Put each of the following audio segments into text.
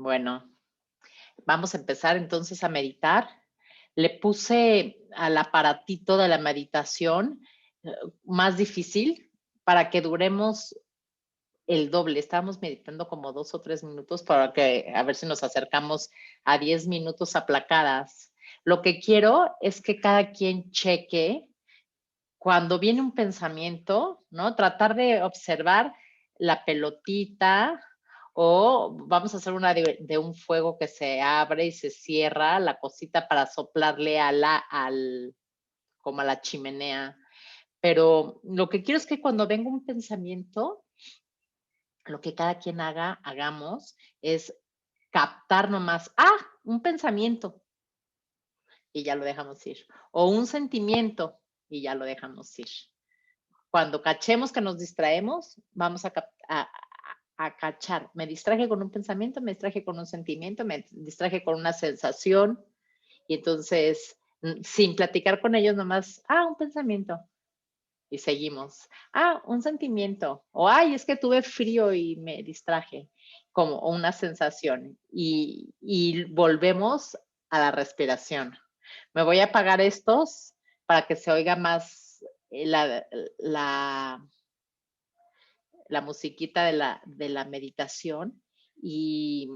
Bueno, vamos a empezar entonces a meditar. Le puse al aparatito de la meditación más difícil para que duremos el doble. Estábamos meditando como 2 o 3 minutos para que a ver si nos acercamos a 10 minutos aplacadas. Lo que quiero es que cada quien cheque cuando viene un pensamiento, ¿no? Tratar de observar la pelotita o vamos a hacer una de un fuego que se abre y se cierra, la cosita para soplarle como a la chimenea. Pero lo que quiero es que cuando venga un pensamiento, lo que cada quien hagamos es captar nomás, un pensamiento y ya lo dejamos ir. O un sentimiento y ya lo dejamos ir. Cuando cachemos que nos distraemos, vamos a cachar. Me distraje con un pensamiento, me distraje con un sentimiento, me distraje con una sensación. Y entonces, sin platicar con ellos, nomás, un pensamiento. Y seguimos. Un sentimiento. O, es que tuve frío y me distraje. Como una sensación. Y volvemos a la respiración. Me voy a apagar estos para que se oiga más la musiquita de la meditación y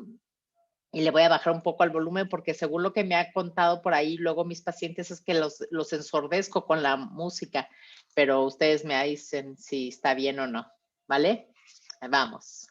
le voy a bajar un poco al volumen porque según lo que me ha contado por ahí luego mis pacientes es que los ensordezco con la música, pero ustedes me dicen si está bien o no, ¿vale? Vamos.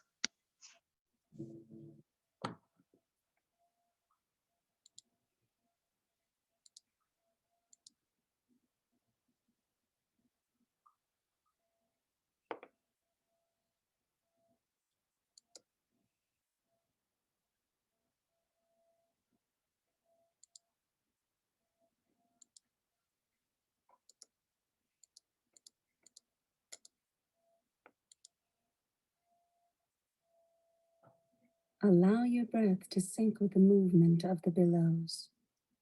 Allow your breath to sync with the movement of the billows.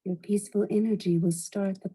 Your peaceful energy will start the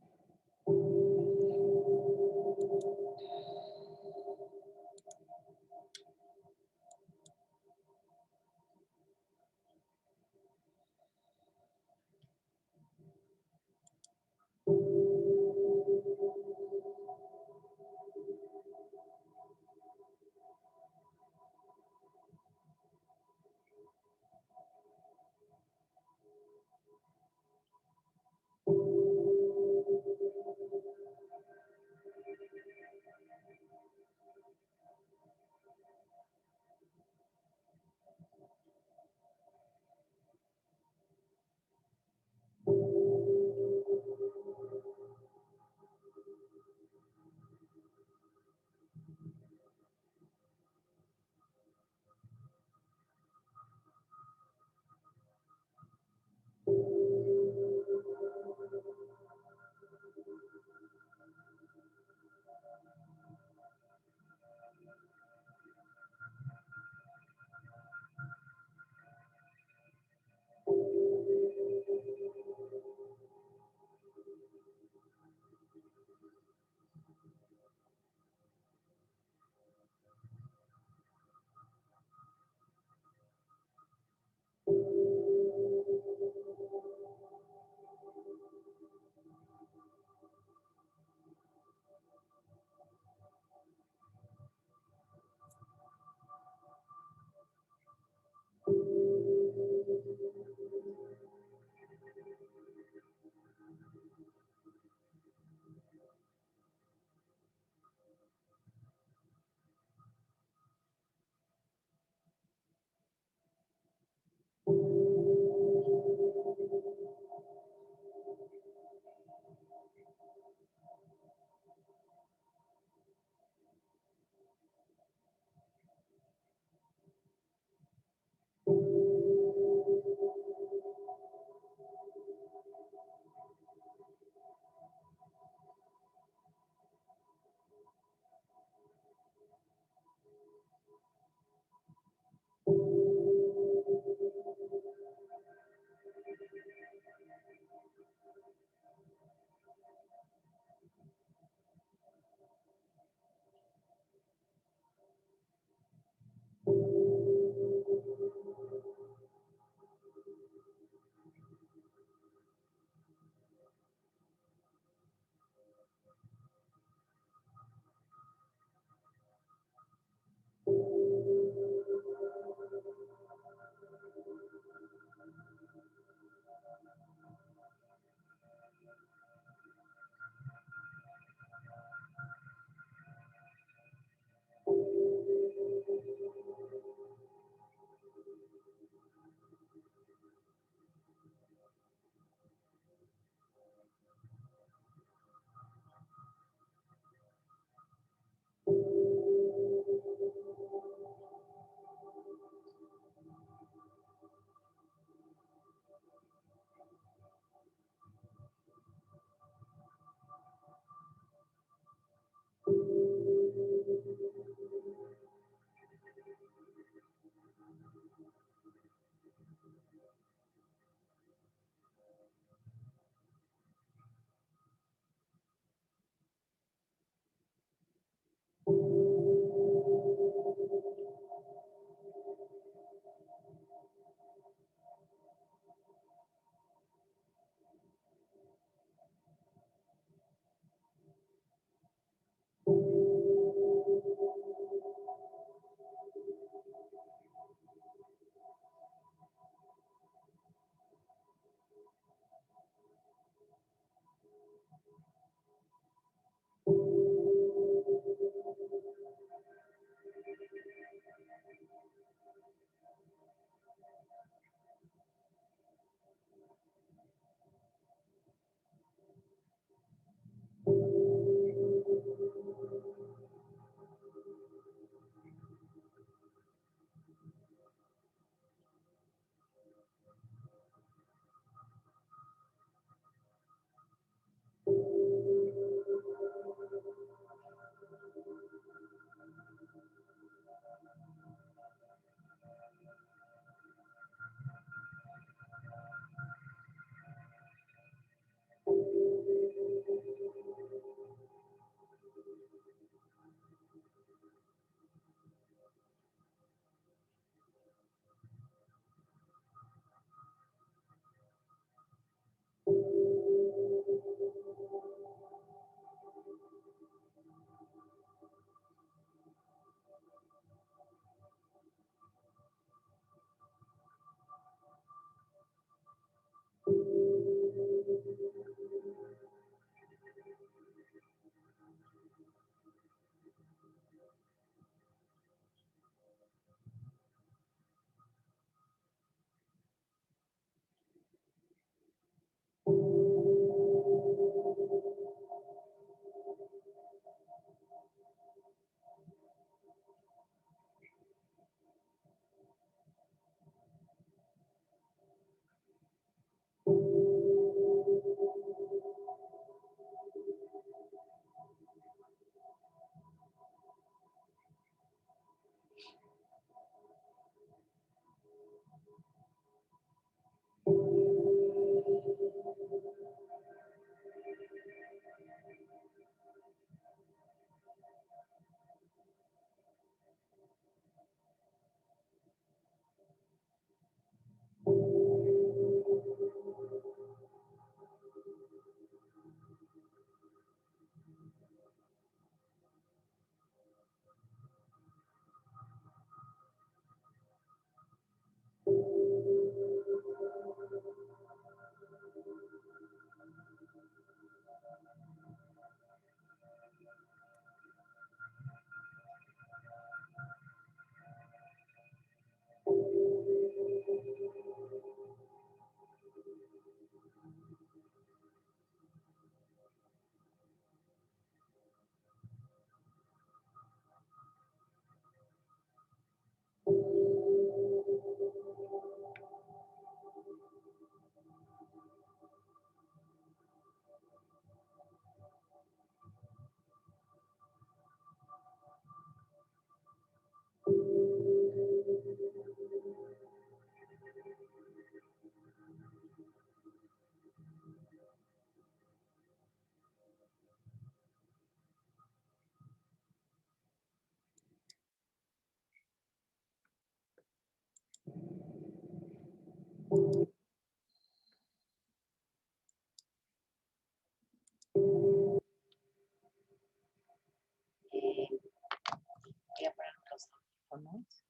Voy a poner los audífonos.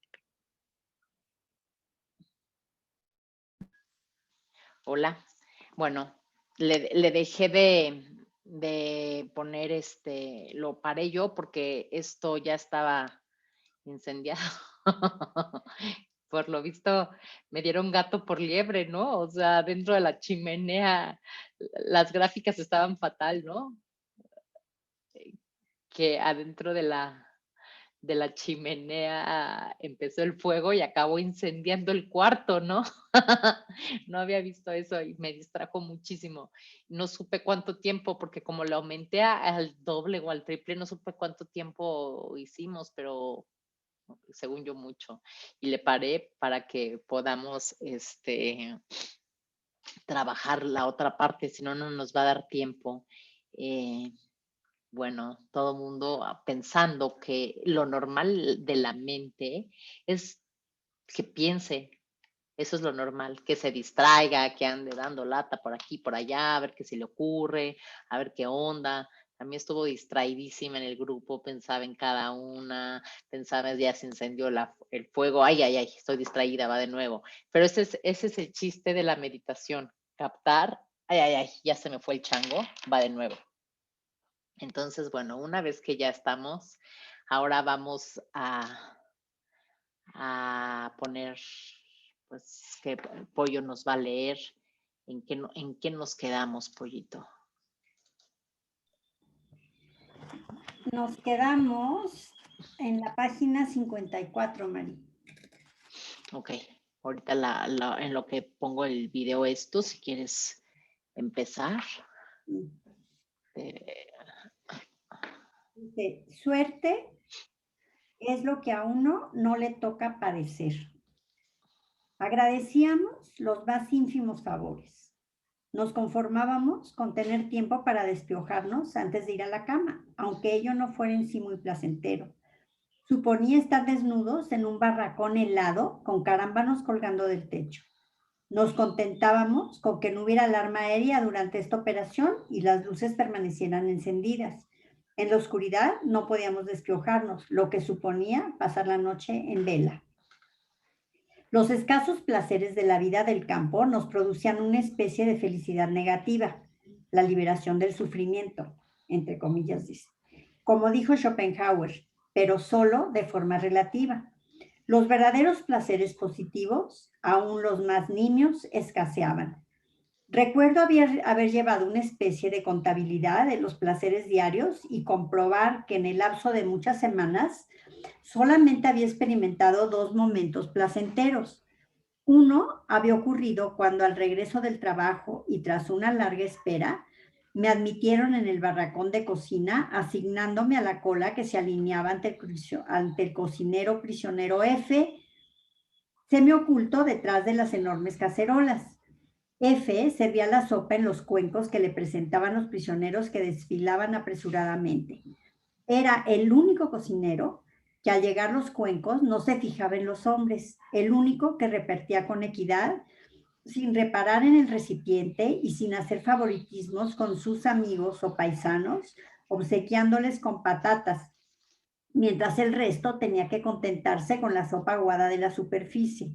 Hola. Bueno, le dejé de poner lo paré yo porque esto ya estaba incendiado. Por lo visto, me dieron gato por liebre, ¿no? O sea, dentro de la chimenea, las gráficas estaban fatal, ¿no? Que adentro de la chimenea empezó el fuego y acabó incendiando el cuarto, ¿no? No había visto eso y me distrajo muchísimo. No supe cuánto tiempo, porque como lo aumenté al doble o al triple, no supe cuánto tiempo hicimos, pero según yo mucho. Y le paré para que podamos trabajar la otra parte, si no, no nos va a dar tiempo. Bueno, todo mundo pensando que lo normal de la mente es que piense, eso es lo normal, que se distraiga, que ande dando lata por aquí, por allá, a ver qué se le ocurre, a ver qué onda. También estuvo distraidísima en el grupo, pensaba en cada una, pensaba ya se encendió el fuego, ay, ay, ay, estoy distraída, va de nuevo. Pero ese es el chiste de la meditación, captar, ay, ay, ay, ya se me fue el chango, va de nuevo. Entonces, bueno, una vez que ya estamos, ahora vamos a a poner, pues, que el pollo nos va a leer. En qué nos quedamos, pollito? Nos quedamos en la página 54, Mari. Ok, ahorita en lo que pongo el video esto, si quieres empezar. Dice, suerte es lo que a uno no le toca padecer. Agradecíamos los más ínfimos favores. Nos conformábamos con tener tiempo para despiojarnos antes de ir a la cama, aunque ello no fuera en sí muy placentero. Suponía estar desnudos en un barracón helado con carámbanos colgando del techo. Nos contentábamos con que no hubiera alarma aérea durante esta operación y las luces permanecieran encendidas. En la oscuridad no podíamos despiojarnos, lo que suponía pasar la noche en vela. Los escasos placeres de la vida del campo nos producían una especie de felicidad negativa, la liberación del sufrimiento, entre comillas dice. Como dijo Schopenhauer, pero solo de forma relativa. Los verdaderos placeres positivos, aún los más nimios, escaseaban. Recuerdo haber llevado una especie de contabilidad de los placeres diarios y comprobar que en el lapso de muchas semanas solamente había experimentado 2 momentos placenteros. Uno había ocurrido cuando al regreso del trabajo y tras una larga espera, me admitieron en el barracón de cocina, asignándome a la cola que se alineaba ante el cocinero prisionero F, semioculto detrás de las enormes cacerolas. F servía la sopa en los cuencos que le presentaban los prisioneros que desfilaban apresuradamente. Era el único cocinero que al llegar los cuencos no se fijaba en los hombres, el único que repartía con equidad, sin reparar en el recipiente y sin hacer favoritismos con sus amigos o paisanos, obsequiándoles con patatas, mientras el resto tenía que contentarse con la sopa aguada de la superficie.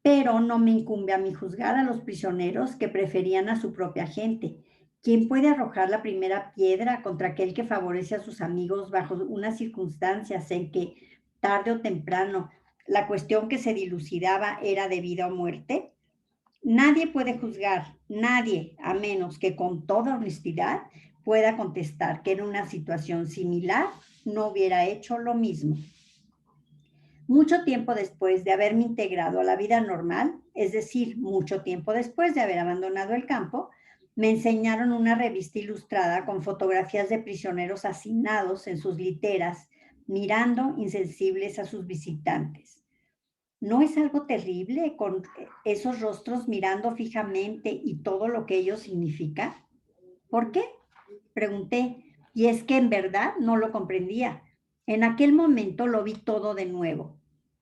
Pero no me incumbe a mí juzgar a los prisioneros que preferían a su propia gente. ¿Quién puede arrojar la primera piedra contra aquel que favorece a sus amigos bajo unas circunstancias en que, tarde o temprano, la cuestión que se dilucidaba era de vida o muerte? Nadie puede juzgar, nadie, a menos que con toda honestidad pueda contestar que en una situación similar no hubiera hecho lo mismo. Mucho tiempo después de haberme integrado a la vida normal, es decir, mucho tiempo después de haber abandonado el campo, me enseñaron una revista ilustrada con fotografías de prisioneros hacinados en sus literas, mirando insensibles a sus visitantes. ¿No es algo terrible con esos rostros mirando fijamente y todo lo que ello significa? ¿Por qué? Pregunté, y es que en verdad no lo comprendía. En aquel momento lo vi todo de nuevo.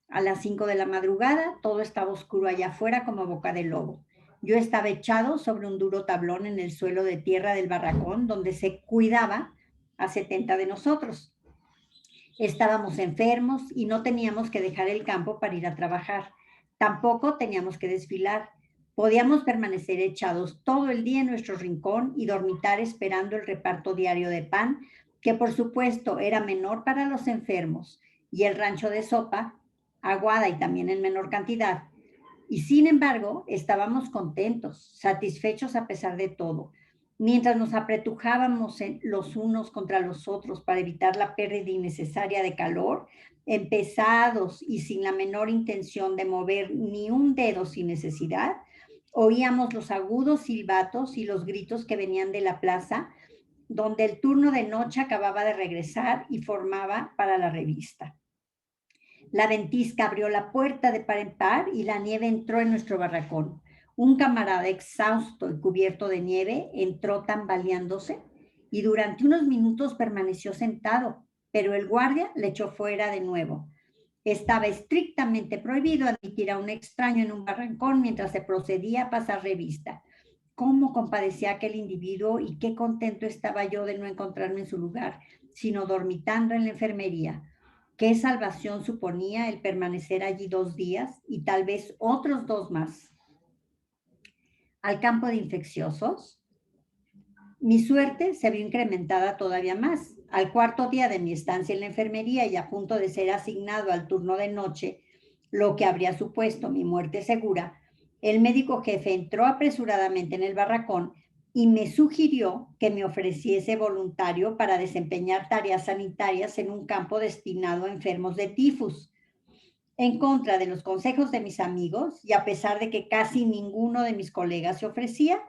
A las 5 de la madrugada, todo estaba oscuro allá afuera como boca de lobo. Yo estaba echado sobre un duro tablón en el suelo de tierra del barracón, donde se cuidaba a 70 de nosotros. Estábamos enfermos y no teníamos que dejar el campo para ir a trabajar. Tampoco teníamos que desfilar. Podíamos permanecer echados todo el día en nuestro rincón y dormitar esperando el reparto diario de pan, que por supuesto era menor para los enfermos, y el rancho de sopa, aguada y también en menor cantidad. Y sin embargo, estábamos contentos, satisfechos a pesar de todo. Mientras nos apretujábamos los unos contra los otros para evitar la pérdida innecesaria de calor, empezados y sin la menor intención de mover ni un dedo sin necesidad, oíamos los agudos silbatos y los gritos que venían de la plaza, donde el turno de noche acababa de regresar y formaba para la revista. La ventisca abrió la puerta de par en par y la nieve entró en nuestro barracón. Un camarada exhausto y cubierto de nieve entró tambaleándose y durante unos minutos permaneció sentado, pero el guardia le echó fuera de nuevo. Estaba estrictamente prohibido admitir a un extraño en un barracón mientras se procedía a pasar revista. Cómo compadecía aquel individuo y qué contento estaba yo de no encontrarme en su lugar, sino dormitando en la enfermería. ¿Qué salvación suponía el permanecer allí 2 días y tal vez otros 2 más? Al campo de infecciosos, mi suerte se vio incrementada todavía más. Al cuarto día de mi estancia en la enfermería y a punto de ser asignado al turno de noche, lo que habría supuesto mi muerte segura, el médico jefe entró apresuradamente en el barracón y me sugirió que me ofreciese voluntario para desempeñar tareas sanitarias en un campo destinado a enfermos de tifus. En contra de los consejos de mis amigos y a pesar de que casi ninguno de mis colegas se ofrecía,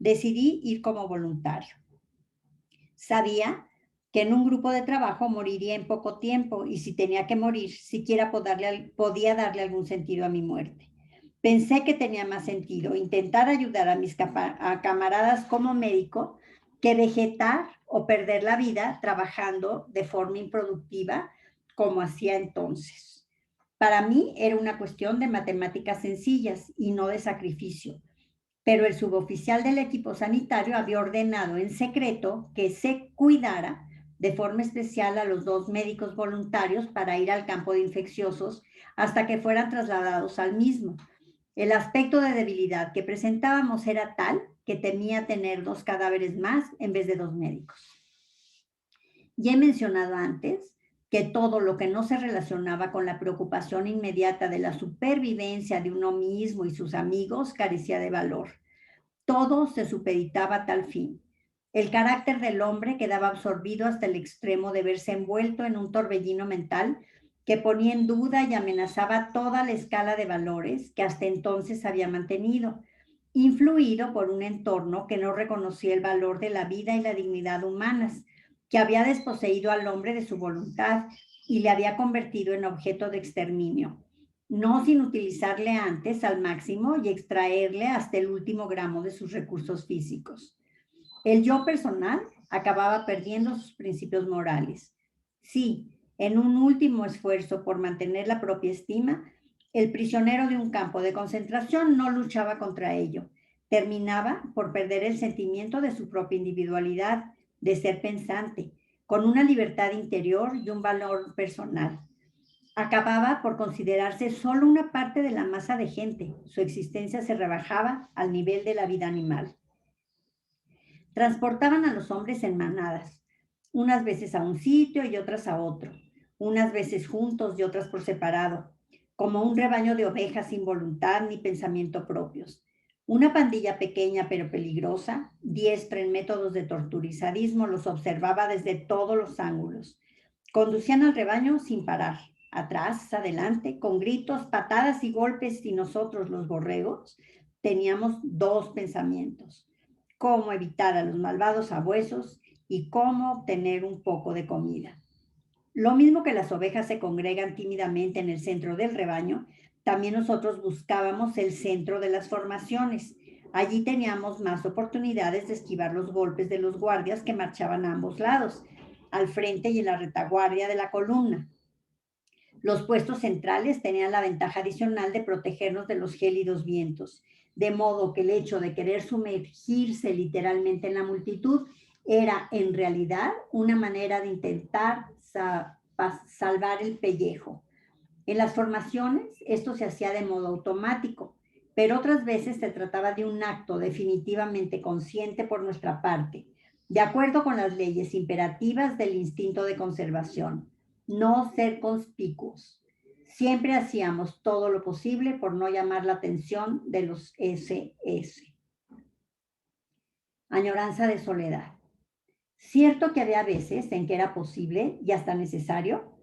decidí ir como voluntario. Sabía que en un grupo de trabajo moriría en poco tiempo y si tenía que morir, siquiera podía darle algún sentido a mi muerte. Pensé que tenía más sentido intentar ayudar a mis camaradas como médico que vegetar o perder la vida trabajando de forma improductiva como hacía entonces. Para mí era una cuestión de matemáticas sencillas y no de sacrificio. Pero el suboficial del equipo sanitario había ordenado en secreto que se cuidara de forma especial a los 2 médicos voluntarios para ir al campo de infecciosos hasta que fueran trasladados al mismo. El aspecto de debilidad que presentábamos era tal que temía tener 2 cadáveres más en vez de 2 médicos. Ya he mencionado antes que todo lo que no se relacionaba con la preocupación inmediata de la supervivencia de uno mismo y sus amigos carecía de valor. Todo se supeditaba a tal fin. El carácter del hombre quedaba absorbido hasta el extremo de verse envuelto en un torbellino mental que ponía en duda y amenazaba toda la escala de valores que hasta entonces había mantenido, influido por un entorno que no reconocía el valor de la vida y la dignidad humanas, que había desposeído al hombre de su voluntad y le había convertido en objeto de exterminio, no sin utilizarle antes al máximo y extraerle hasta el último gramo de sus recursos físicos. El yo personal acababa perdiendo sus principios morales. Sí, en un último esfuerzo por mantener la propia estima, el prisionero de un campo de concentración no luchaba contra ello. Terminaba por perder el sentimiento de su propia individualidad, de ser pensante, con una libertad interior y un valor personal. Acababa por considerarse solo una parte de la masa de gente. Su existencia se rebajaba al nivel de la vida animal. Transportaban a los hombres en manadas, unas veces a un sitio y otras a otro, unas veces juntos y otras por separado, como un rebaño de ovejas sin voluntad ni pensamiento propios. Una pandilla pequeña pero peligrosa, diestra en métodos de tortura y sadismo, los observaba desde todos los ángulos. Conducían al rebaño sin parar, atrás, adelante, con gritos, patadas y golpes, y nosotros, los borregos, teníamos 2 pensamientos: cómo evitar a los malvados sabuesos y cómo obtener un poco de comida. Lo mismo que las ovejas se congregan tímidamente en el centro del rebaño, también nosotros buscábamos el centro de las formaciones. Allí teníamos más oportunidades de esquivar los golpes de los guardias que marchaban a ambos lados, al frente y en la retaguardia de la columna. Los puestos centrales tenían la ventaja adicional de protegernos de los gélidos vientos, de modo que el hecho de querer sumergirse literalmente en la multitud era en realidad una manera de intentar salvar el pellejo. En las formaciones esto se hacía de modo automático, pero otras veces se trataba de un acto definitivamente consciente por nuestra parte, de acuerdo con las leyes imperativas del instinto de conservación. No ser conspicuos. Siempre hacíamos todo lo posible por no llamar la atención de los SS. Añoranza de soledad. Cierto que había veces en que era posible y hasta necesario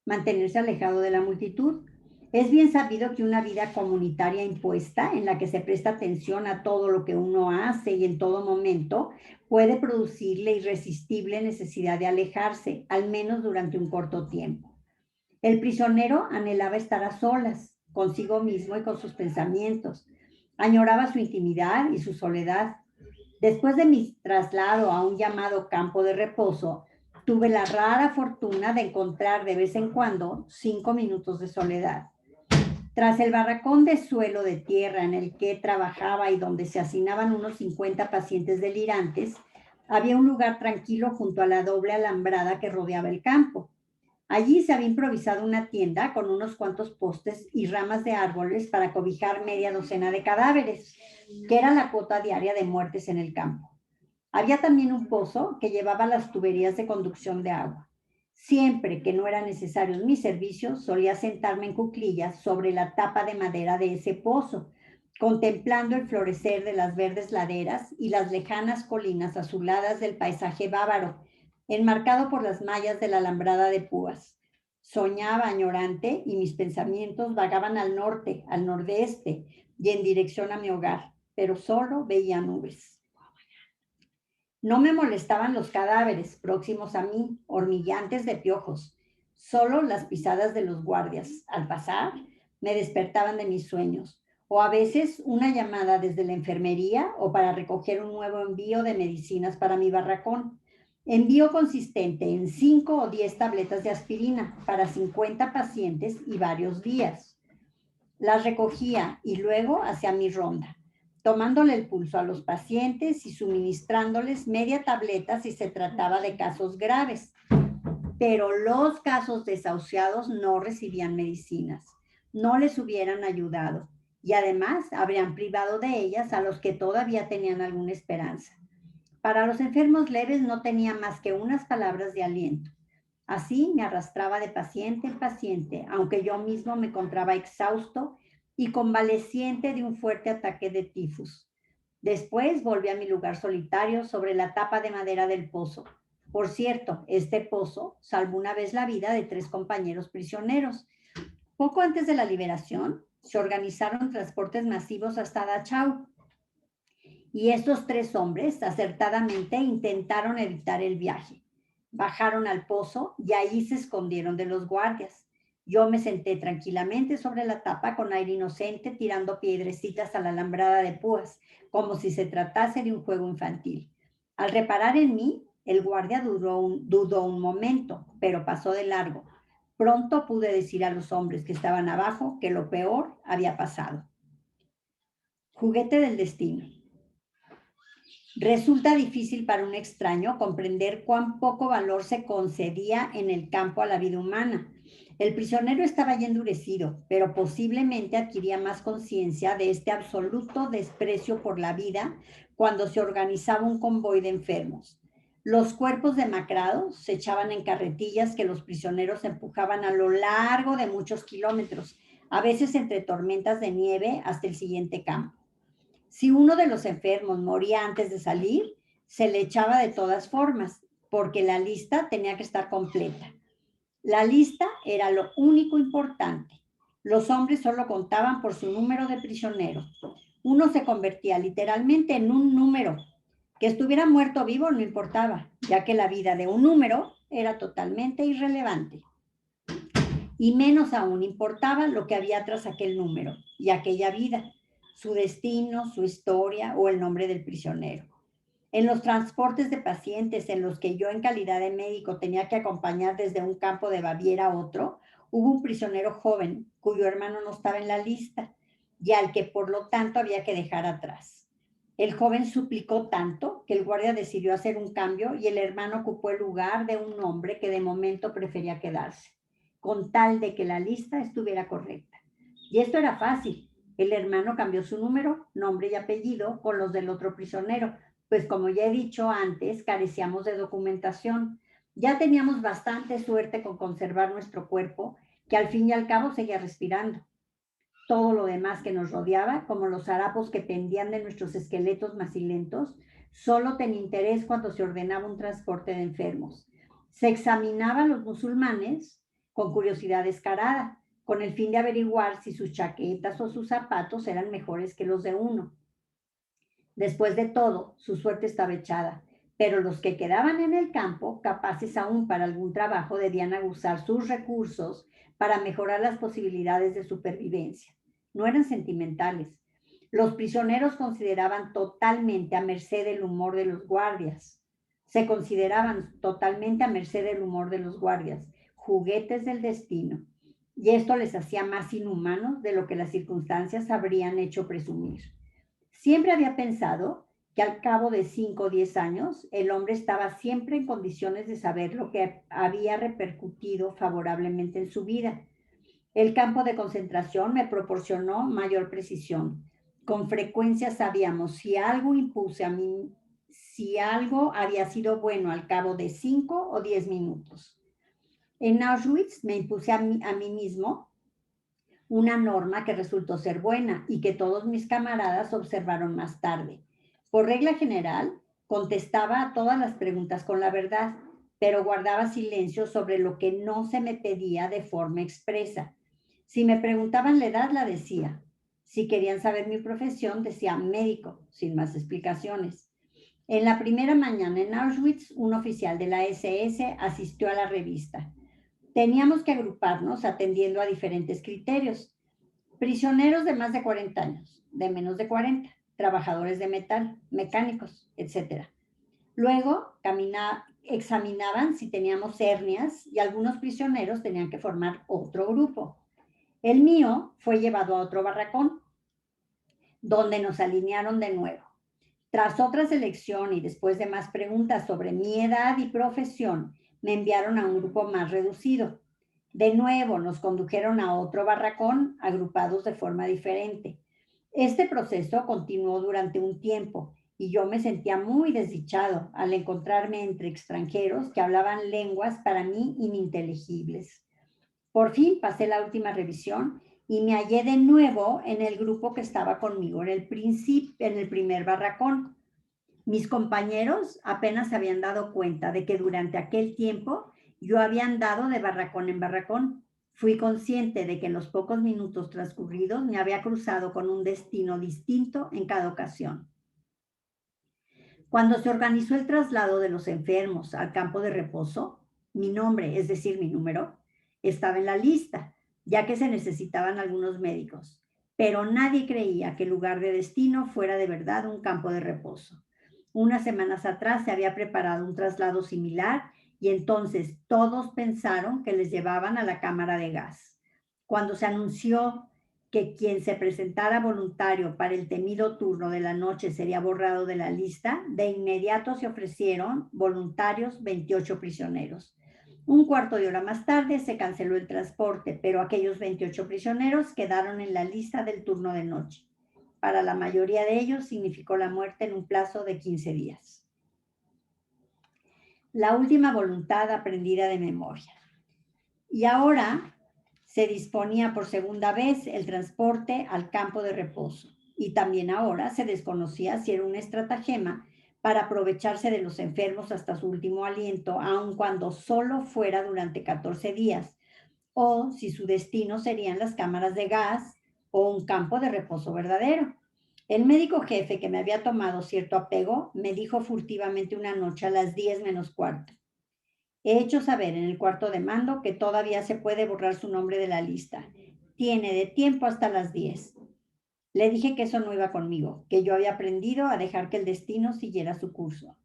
mantenerse alejado de la multitud. Es bien sabido que una vida comunitaria impuesta, en la que se presta atención a todo lo que uno hace y en todo momento, puede producir la irresistible necesidad de alejarse, al menos durante un corto tiempo. El prisionero anhelaba estar a solas, consigo mismo y con sus pensamientos. Añoraba su intimidad y su soledad. Después de mi traslado a un llamado campo de reposo, tuve la rara fortuna de encontrar de vez en cuando 5 minutos de soledad. Tras el barracón de suelo de tierra en el que trabajaba y donde se hacinaban unos 50 pacientes delirantes, había un lugar tranquilo junto a la doble alambrada que rodeaba el campo. Allí se había improvisado una tienda con unos cuantos postes y ramas de árboles para cobijar media docena de cadáveres, que era la cuota diaria de muertes en el campo. Había también un pozo que llevaba las tuberías de conducción de agua. Siempre que no eran necesarios mis servicios, solía sentarme en cuclillas sobre la tapa de madera de ese pozo, contemplando el florecer de las verdes laderas y las lejanas colinas azuladas del paisaje bávaro, enmarcado por las mallas de la alambrada de púas. Soñaba añorante y mis pensamientos vagaban al norte, al nordeste y en dirección a mi hogar, pero solo veía nubes. No me molestaban los cadáveres próximos a mí, hormigueantes de piojos. Solo las pisadas de los guardias, al pasar, me despertaban de mis sueños. O a veces una llamada desde la enfermería o para recoger un nuevo envío de medicinas para mi barracón. Envío consistente en 5 o 10 tabletas de aspirina para 50 pacientes y varios días. Las recogía y luego hacía mi ronda, tomándole el pulso a los pacientes y suministrándoles media tableta si se trataba de casos graves. Pero los casos desahuciados no recibían medicinas, no les hubieran ayudado y además habrían privado de ellas a los que todavía tenían alguna esperanza. Para los enfermos leves no tenía más que unas palabras de aliento. Así me arrastraba de paciente en paciente, aunque yo mismo me encontraba exhausto y convaleciente de un fuerte ataque de tifus. Después volví a mi lugar solitario sobre la tapa de madera del pozo. Por cierto, este pozo salvó una vez la vida de 3 compañeros prisioneros. Poco antes de la liberación, se organizaron transportes masivos hasta Dachau. Y estos 3 hombres acertadamente intentaron evitar el viaje. Bajaron al pozo y ahí se escondieron de los guardias. Yo me senté tranquilamente sobre la tapa con aire inocente, tirando piedrecitas a la alambrada de púas, como si se tratase de un juego infantil. Al reparar en mí, el guardia dudó un momento, pero pasó de largo. Pronto pude decir a los hombres que estaban abajo que lo peor había pasado. Juguete del destino. Resulta difícil para un extraño comprender cuán poco valor se concedía en el campo a la vida humana. El prisionero estaba ya endurecido, pero posiblemente adquiría más conciencia de este absoluto desprecio por la vida cuando se organizaba un convoy de enfermos. Los cuerpos demacrados se echaban en carretillas que los prisioneros empujaban a lo largo de muchos kilómetros, a veces entre tormentas de nieve hasta el siguiente campo. Si uno de los enfermos moría antes de salir, se le echaba de todas formas, porque la lista tenía que estar completa. La lista era lo único importante. Los hombres solo contaban por su número de prisioneros. Uno se convertía literalmente en un número. Que estuviera muerto o vivo no importaba, ya que la vida de un número era totalmente irrelevante. Y menos aún importaba lo que había tras aquel número y aquella vida, su destino, su historia o el nombre del prisionero. En los transportes de pacientes en los que yo en calidad de médico tenía que acompañar desde un campo de Baviera a otro, hubo un prisionero joven cuyo hermano no estaba en la lista y al que por lo tanto había que dejar atrás. El joven suplicó tanto que el guardia decidió hacer un cambio y el hermano ocupó el lugar de un hombre que de momento prefería quedarse, con tal de que la lista estuviera correcta. Y esto era fácil. El hermano cambió su número, nombre y apellido con los del otro prisionero, pues como ya he dicho antes, carecíamos de documentación. Ya teníamos bastante suerte con conservar nuestro cuerpo, que al fin y al cabo seguía respirando. Todo lo demás que nos rodeaba, como los harapos que pendían de nuestros esqueletos macilentos, solo tenía interés cuando se ordenaba un transporte de enfermos. Se examinaban los musulmanes con curiosidad descarada, con el fin de averiguar si sus chaquetas o sus zapatos eran mejores que los de uno. Después de todo, su suerte estaba echada, pero los que quedaban en el campo, capaces aún para algún trabajo, debían usar sus recursos para mejorar las posibilidades de supervivencia. No eran sentimentales. Los prisioneros consideraban totalmente a merced del humor de los guardias. Se consideraban totalmente a merced del humor de los guardias, juguetes del destino. Y esto les hacía más inhumanos de lo que las circunstancias habrían hecho presumir. Siempre había pensado que al cabo de 5 o 10 años, el hombre estaba siempre en condiciones de saber lo que había repercutido favorablemente en su vida. El campo de concentración me proporcionó mayor precisión. Con frecuencia sabíamos si algo si algo había sido bueno al cabo de 5 o 10 minutos. En Auschwitz me impuse a mí mismo una norma que resultó ser buena y que todos mis camaradas observaron más tarde. Por regla general, contestaba a todas las preguntas con la verdad, pero guardaba silencio sobre lo que no se me pedía de forma expresa. Si me preguntaban la edad, la decía. Si querían saber mi profesión, decía médico, sin más explicaciones. En la primera mañana en Auschwitz, un oficial de la SS asistió a la revista. Teníamos que agruparnos atendiendo a diferentes criterios. Prisioneros de más de 40 años, de menos de 40, trabajadores de metal, mecánicos, etc. Luego examinaban si teníamos hernias y algunos prisioneros tenían que formar otro grupo. El mío fue llevado a otro barracón, donde nos alinearon de nuevo. Tras otra selección y después de más preguntas sobre mi edad y profesión, me enviaron a un grupo más reducido. De nuevo nos condujeron a otro barracón, agrupados de forma diferente. Este proceso continuó durante un tiempo y yo me sentía muy desdichado al encontrarme entre extranjeros que hablaban lenguas para mí ininteligibles. Por fin pasé la última revisión y me hallé de nuevo en el grupo que estaba conmigo en el primer barracón. Mis compañeros apenas se habían dado cuenta de que durante aquel tiempo yo había andado de barracón en barracón. Fui consciente de que en los pocos minutos transcurridos me había cruzado con un destino distinto en cada ocasión. Cuando se organizó el traslado de los enfermos al campo de reposo, mi nombre, es decir, mi número, estaba en la lista, ya que se necesitaban algunos médicos, pero nadie creía que el lugar de destino fuera de verdad un campo de reposo. Unas semanas atrás se había preparado un traslado similar y entonces todos pensaron que les llevaban a la cámara de gas. Cuando se anunció que quien se presentara voluntario para el temido turno de la noche sería borrado de la lista, de inmediato se ofrecieron voluntarios 28 prisioneros. Un cuarto de hora más tarde se canceló el transporte, pero aquellos 28 prisioneros quedaron en la lista del turno de noche. Para la mayoría de ellos significó la muerte en un plazo de 15 días. La última voluntad aprendida de memoria. Y ahora se disponía por segunda vez el transporte al campo de reposo. Y también ahora se desconocía si era un estratagema para aprovecharse de los enfermos hasta su último aliento, aun cuando solo fuera durante 14 días, o si su destino serían las cámaras de gas o un campo de reposo verdadero. El médico jefe, que me había tomado cierto apego, me dijo furtivamente una noche a las 10 menos cuarto: he hecho saber en el cuarto de mando que todavía se puede borrar su nombre de la lista. Tiene de tiempo hasta las 10. Le dije que eso no iba conmigo, que yo había aprendido a dejar que el destino siguiera su curso.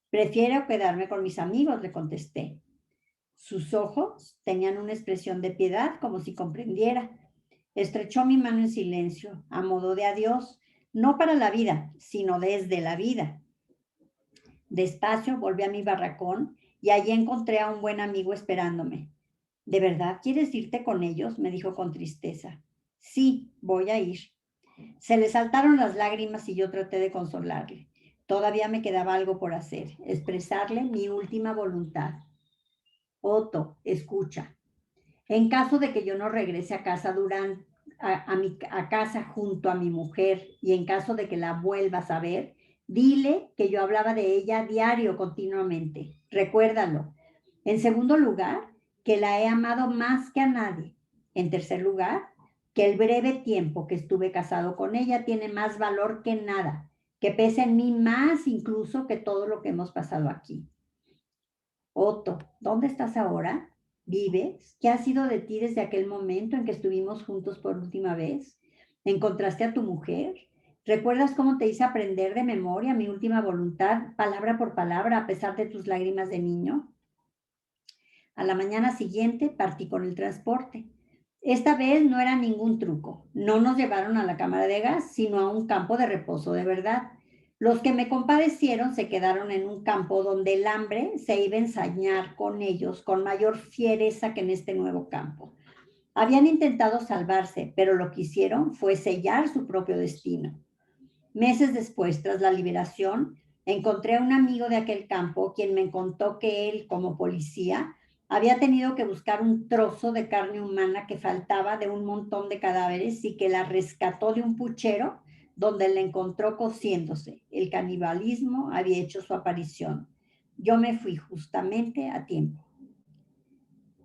Prefiero quedarme con mis amigos, le contesté. Sus ojos tenían una expresión de piedad, como si comprendiera. Estrechó mi mano en silencio, a modo de adiós, no para la vida, sino desde la vida. Despacio volví a mi barracón y allí encontré a un buen amigo esperándome. ¿De verdad quieres irte con ellos?, me dijo con tristeza. Sí, voy a ir. Se le saltaron las lágrimas y yo traté de consolarle. Todavía me quedaba algo por hacer, expresarle mi última voluntad. Otto, escucha. En caso de que yo no regrese a casa a casa junto a mi mujer, y en caso de que la vuelvas a ver, dile que yo hablaba de ella diario, continuamente. Recuérdalo. En segundo lugar, que la he amado más que a nadie. En tercer lugar, que el breve tiempo que estuve casado con ella tiene más valor que nada, que pesa en mí más incluso que todo lo que hemos pasado aquí. Otto, ¿dónde estás ahora? ¿Vives? ¿Qué ha sido de ti desde aquel momento en que estuvimos juntos por última vez? ¿Encontraste a tu mujer? ¿Recuerdas cómo te hice aprender de memoria mi última voluntad, palabra por palabra, a pesar de tus lágrimas de niño? A la mañana siguiente partí con el transporte. Esta vez no era ningún truco. No nos llevaron a la cámara de gas, sino a un campo de reposo de verdad. Los que me compadecieron se quedaron en un campo donde el hambre se iba a ensañar con ellos con mayor fiereza que en este nuevo campo. Habían intentado salvarse, pero lo que hicieron fue sellar su propio destino. Meses después, tras la liberación, Encontré a un amigo de aquel campo, quien me contó que él, como policía, había tenido que buscar un trozo de carne humana que faltaba de un montón de cadáveres y que la rescató de un puchero donde la encontró cociéndose. El canibalismo había hecho su aparición. Yo me fui justamente a tiempo.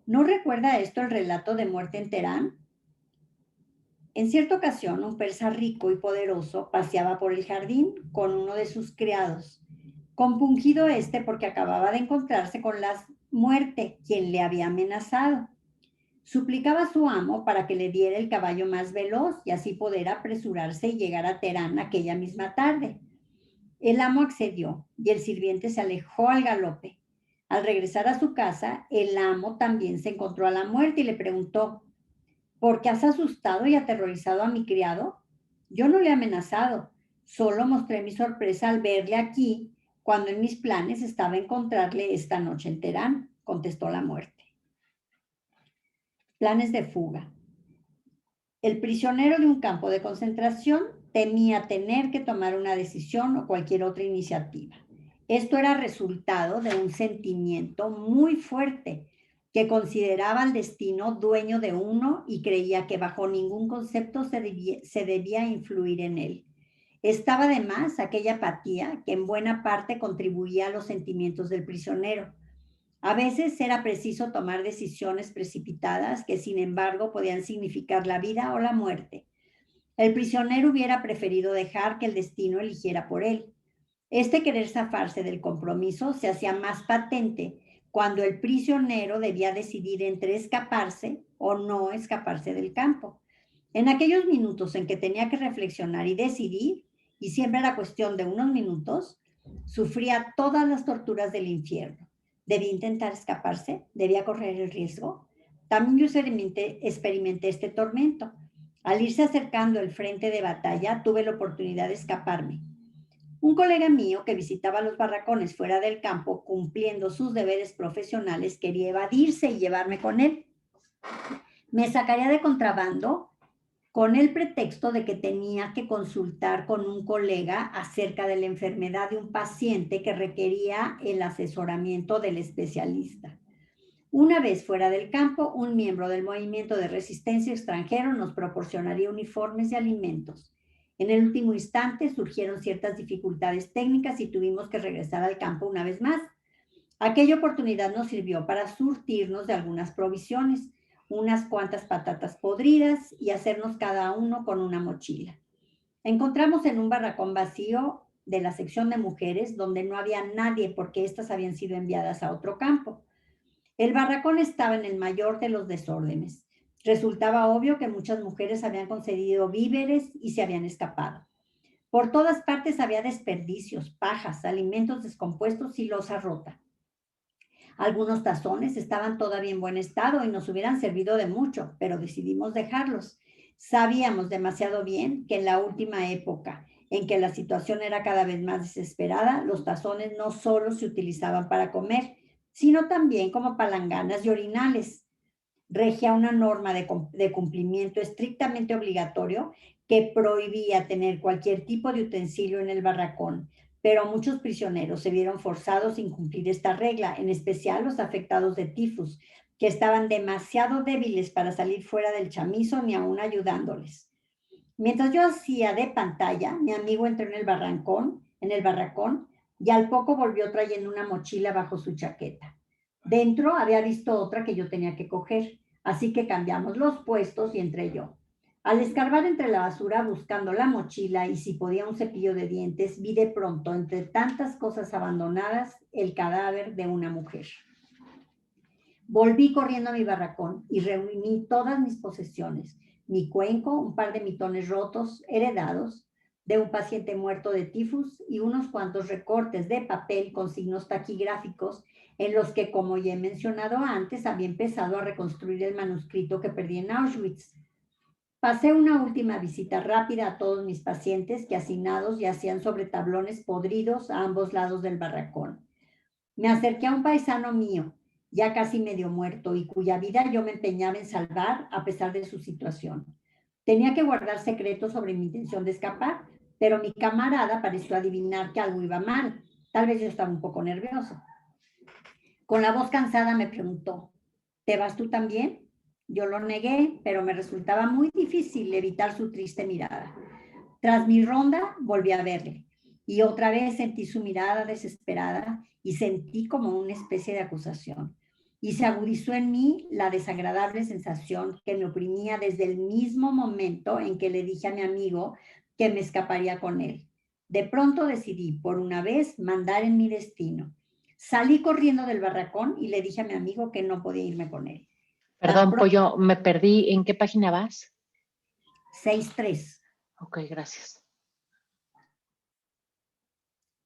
¿No recuerda esto el relato de muerte en Teherán? En cierta ocasión, un persa rico y poderoso paseaba por el jardín con uno de sus criados, compungido porque acababa de encontrarse con la muerte, quien le había amenazado. Suplicaba a su amo para que le diera el caballo más veloz y así poder apresurarse y llegar a Teherán aquella misma tarde. El amo accedió y el sirviente se alejó al galope. Al regresar a su casa, el amo también se encontró a la muerte y le preguntó: ¿por qué has asustado y aterrorizado a mi criado? Yo no le he amenazado, solo mostré mi sorpresa al verle aquí, cuando en mis planes estaba encontrarle esta noche en Teherán, contestó la muerte. Planes de fuga. El prisionero de un campo de concentración temía tener que tomar una decisión o cualquier otra iniciativa. Esto era resultado de un sentimiento muy fuerte, que consideraba al destino dueño de uno y creía que bajo ningún concepto se debía influir en él. Estaba además aquella apatía que en buena parte contribuía a los sentimientos del prisionero. A veces era preciso tomar decisiones precipitadas que, sin embargo, podían significar la vida o la muerte. El prisionero hubiera preferido dejar que el destino eligiera por él. Este querer zafarse del compromiso se hacía más patente cuando el prisionero debía decidir entre escaparse o no escaparse del campo. En aquellos minutos en que tenía que reflexionar y decidir, y siempre era cuestión de unos minutos, sufría todas las torturas del infierno. ¿Debía intentar escaparse? ¿Debía correr el riesgo? También yo experimenté este tormento. Al irse acercando el frente de batalla, tuve la oportunidad de escaparme. Un colega mío que visitaba los barracones fuera del campo, cumpliendo sus deberes profesionales, quería evadirse y llevarme con él. Me sacaría de contrabando con el pretexto de que tenía que consultar con un colega acerca de la enfermedad de un paciente que requería el asesoramiento del especialista. Una vez fuera del campo, un miembro del movimiento de resistencia extranjero nos proporcionaría uniformes y alimentos. En el último instante surgieron ciertas dificultades técnicas y tuvimos que regresar al campo una vez más. Aquella oportunidad nos sirvió para surtirnos de algunas provisiones, unas cuantas patatas podridas y hacernos cada uno con una mochila. Encontramos en un barracón vacío de la sección de mujeres donde no había nadie porque éstas habían sido enviadas a otro campo. El barracón estaba en el mayor de los desórdenes. Resultaba obvio que muchas mujeres habían concedido víveres y se habían escapado. Por todas partes había desperdicios, pajas, alimentos descompuestos y loza rota. Algunos tazones estaban todavía en buen estado y nos hubieran servido de mucho, pero decidimos dejarlos. Sabíamos demasiado bien que en la última época en que la situación era cada vez más desesperada, los tazones no solo se utilizaban para comer, sino también como palanganas y orinales. Regia una norma de cumplimiento estrictamente obligatorio que prohibía tener cualquier tipo de utensilio en el barracón, pero muchos prisioneros se vieron forzados a incumplir esta regla, en especial los afectados de tifus, que estaban demasiado débiles para salir fuera del chamizo ni aún ayudándoles. Mientras yo hacía de pantalla, mi amigo entró en el barracón, y al poco volvió trayendo una mochila bajo su chaqueta. Dentro había visto otra que yo tenía que coger, así que cambiamos los puestos y entré yo. Al escarbar entre la basura buscando la mochila y si podía un cepillo de dientes, vi de pronto, entre tantas cosas abandonadas, el cadáver de una mujer. Volví corriendo a mi barracón y reuní todas mis posesiones, mi cuenco, un par de mitones rotos, heredados, de un paciente muerto de tifus y unos cuantos recortes de papel con signos taquigráficos en los que, como ya he mencionado antes, había empezado a reconstruir el manuscrito que perdí en Auschwitz. Pasé una última visita rápida a todos mis pacientes que hacinados yacían sobre tablones podridos a ambos lados del barracón. Me acerqué a un paisano mío, ya casi medio muerto, y cuya vida yo me empeñaba en salvar a pesar de su situación. Tenía que guardar secretos sobre mi intención de escapar, pero mi camarada pareció adivinar que algo iba mal. Tal vez yo estaba un poco nervioso. Con la voz cansada me preguntó, ¿te vas tú también? Yo lo negué, pero me resultaba muy difícil evitar su triste mirada. Tras mi ronda, volví a verle y otra vez sentí su mirada desesperada y sentí como una especie de acusación. Y se agudizó en mí la desagradable sensación que me oprimía desde el mismo momento en que le dije a mi amigo que me escaparía con él. De pronto decidí, por una vez, mandar en mi destino. Salí corriendo del barracón y le dije a mi amigo que no podía irme con él. Perdón, Pollo, me perdí. ¿En qué página vas? 6.3. Ok, gracias.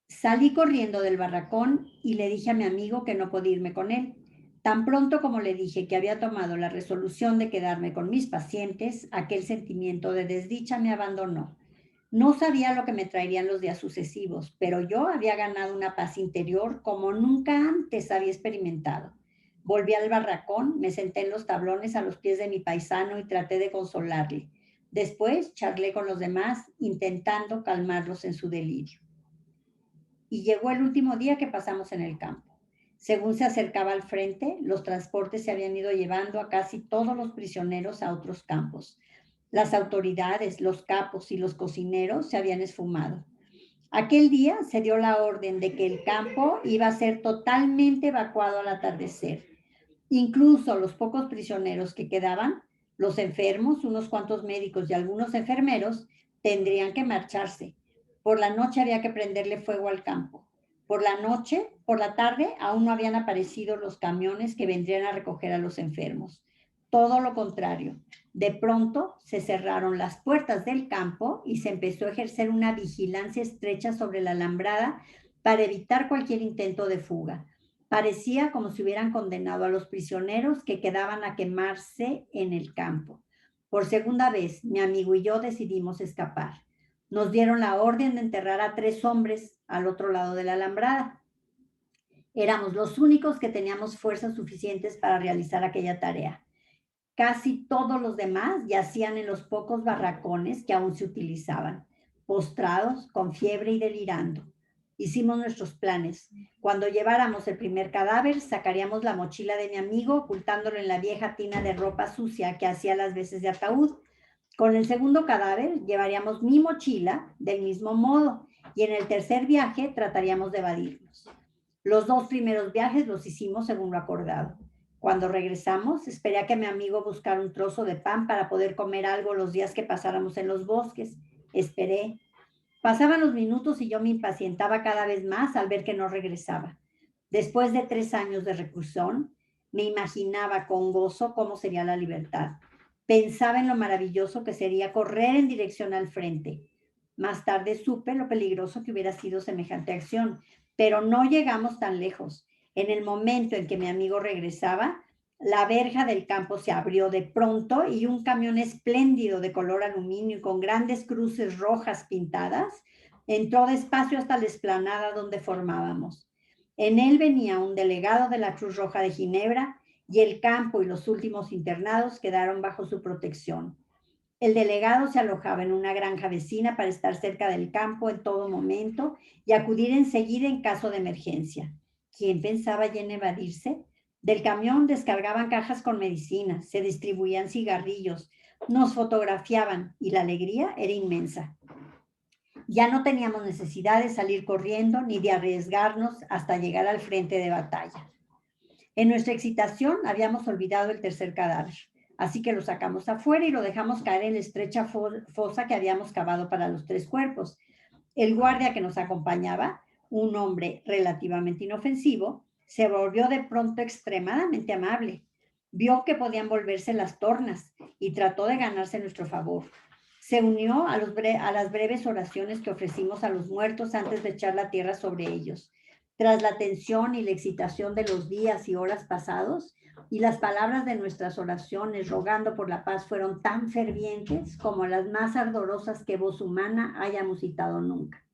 Salí corriendo del barracón y le dije a mi amigo que no podía irme con él. Tan pronto como le dije que había tomado la resolución de quedarme con mis pacientes, aquel sentimiento de desdicha me abandonó. No sabía lo que me traerían los días sucesivos, pero yo había ganado una paz interior como nunca antes había experimentado. Volví al barracón, me senté en los tablones a los pies de mi paisano y traté de consolarle. Después charlé con los demás, intentando calmarlos en su delirio. Y llegó el último día que pasamos en el campo. Según se acercaba al frente, los transportes se habían ido llevando a casi todos los prisioneros a otros campos. Las autoridades, los capos y los cocineros se habían esfumado. Aquel día se dio la orden de que el campo iba a ser totalmente evacuado al atardecer. Incluso los pocos prisioneros que quedaban, los enfermos, unos cuantos médicos y algunos enfermeros, tendrían que marcharse. Por la noche había que prenderle fuego al campo. Por la tarde, aún no habían aparecido los camiones que vendrían a recoger a los enfermos. Todo lo contrario. De pronto se cerraron las puertas del campo y se empezó a ejercer una vigilancia estrecha sobre la alambrada para evitar cualquier intento de fuga. Parecía como si hubieran condenado a los prisioneros que quedaban a quemarse en el campo. Por segunda vez, mi amigo y yo decidimos escapar. Nos dieron la orden de enterrar a 3 hombres al otro lado de la alambrada. Éramos los únicos que teníamos fuerzas suficientes para realizar aquella tarea. Casi todos los demás yacían en los pocos barracones que aún se utilizaban, postrados, con fiebre y delirando. Hicimos nuestros planes. Cuando lleváramos el primer cadáver, sacaríamos la mochila de mi amigo, ocultándolo en la vieja tina de ropa sucia que hacía las veces de ataúd. Con el segundo cadáver, llevaríamos mi mochila del mismo modo, y en el tercer viaje trataríamos de evadirnos. Los 2 primeros viajes los hicimos según lo acordado. Cuando regresamos, esperé a que mi amigo buscara un trozo de pan para poder comer algo los días que pasáramos en los bosques. Esperé. Pasaban los minutos y yo me impacientaba cada vez más al ver que no regresaba. Después de 3 años de reclusión, me imaginaba con gozo cómo sería la libertad. Pensaba en lo maravilloso que sería correr en dirección al frente. Más tarde supe lo peligroso que hubiera sido semejante acción, pero no llegamos tan lejos. En el momento en que mi amigo regresaba, la verja del campo se abrió de pronto y un camión espléndido de color aluminio con grandes cruces rojas pintadas entró despacio hasta la explanada donde formábamos. En él venía un delegado de la Cruz Roja de Ginebra y el campo y los últimos internados quedaron bajo su protección. El delegado se alojaba en una granja vecina para estar cerca del campo en todo momento y acudir enseguida en caso de emergencia. ¿Quién pensaba ya en evadirse? Del camión descargaban cajas con medicinas, se distribuían cigarrillos, nos fotografiaban y la alegría era inmensa. Ya no teníamos necesidad de salir corriendo ni de arriesgarnos hasta llegar al frente de batalla. En nuestra excitación habíamos olvidado el tercer cadáver, así que lo sacamos afuera y lo dejamos caer en la estrecha fosa que habíamos cavado para los 3 cuerpos. El guardia que nos acompañaba, un hombre relativamente inofensivo, se volvió de pronto extremadamente amable. Vio que podían volverse las tornas y trató de ganarse nuestro favor. Se unió a las breves oraciones que ofrecimos a los muertos antes de echar la tierra sobre ellos. Tras la tensión y la excitación de los días y horas pasados, y las palabras de nuestras oraciones rogando por la paz fueron tan fervientes como las más ardorosas que voz humana haya musitado nunca.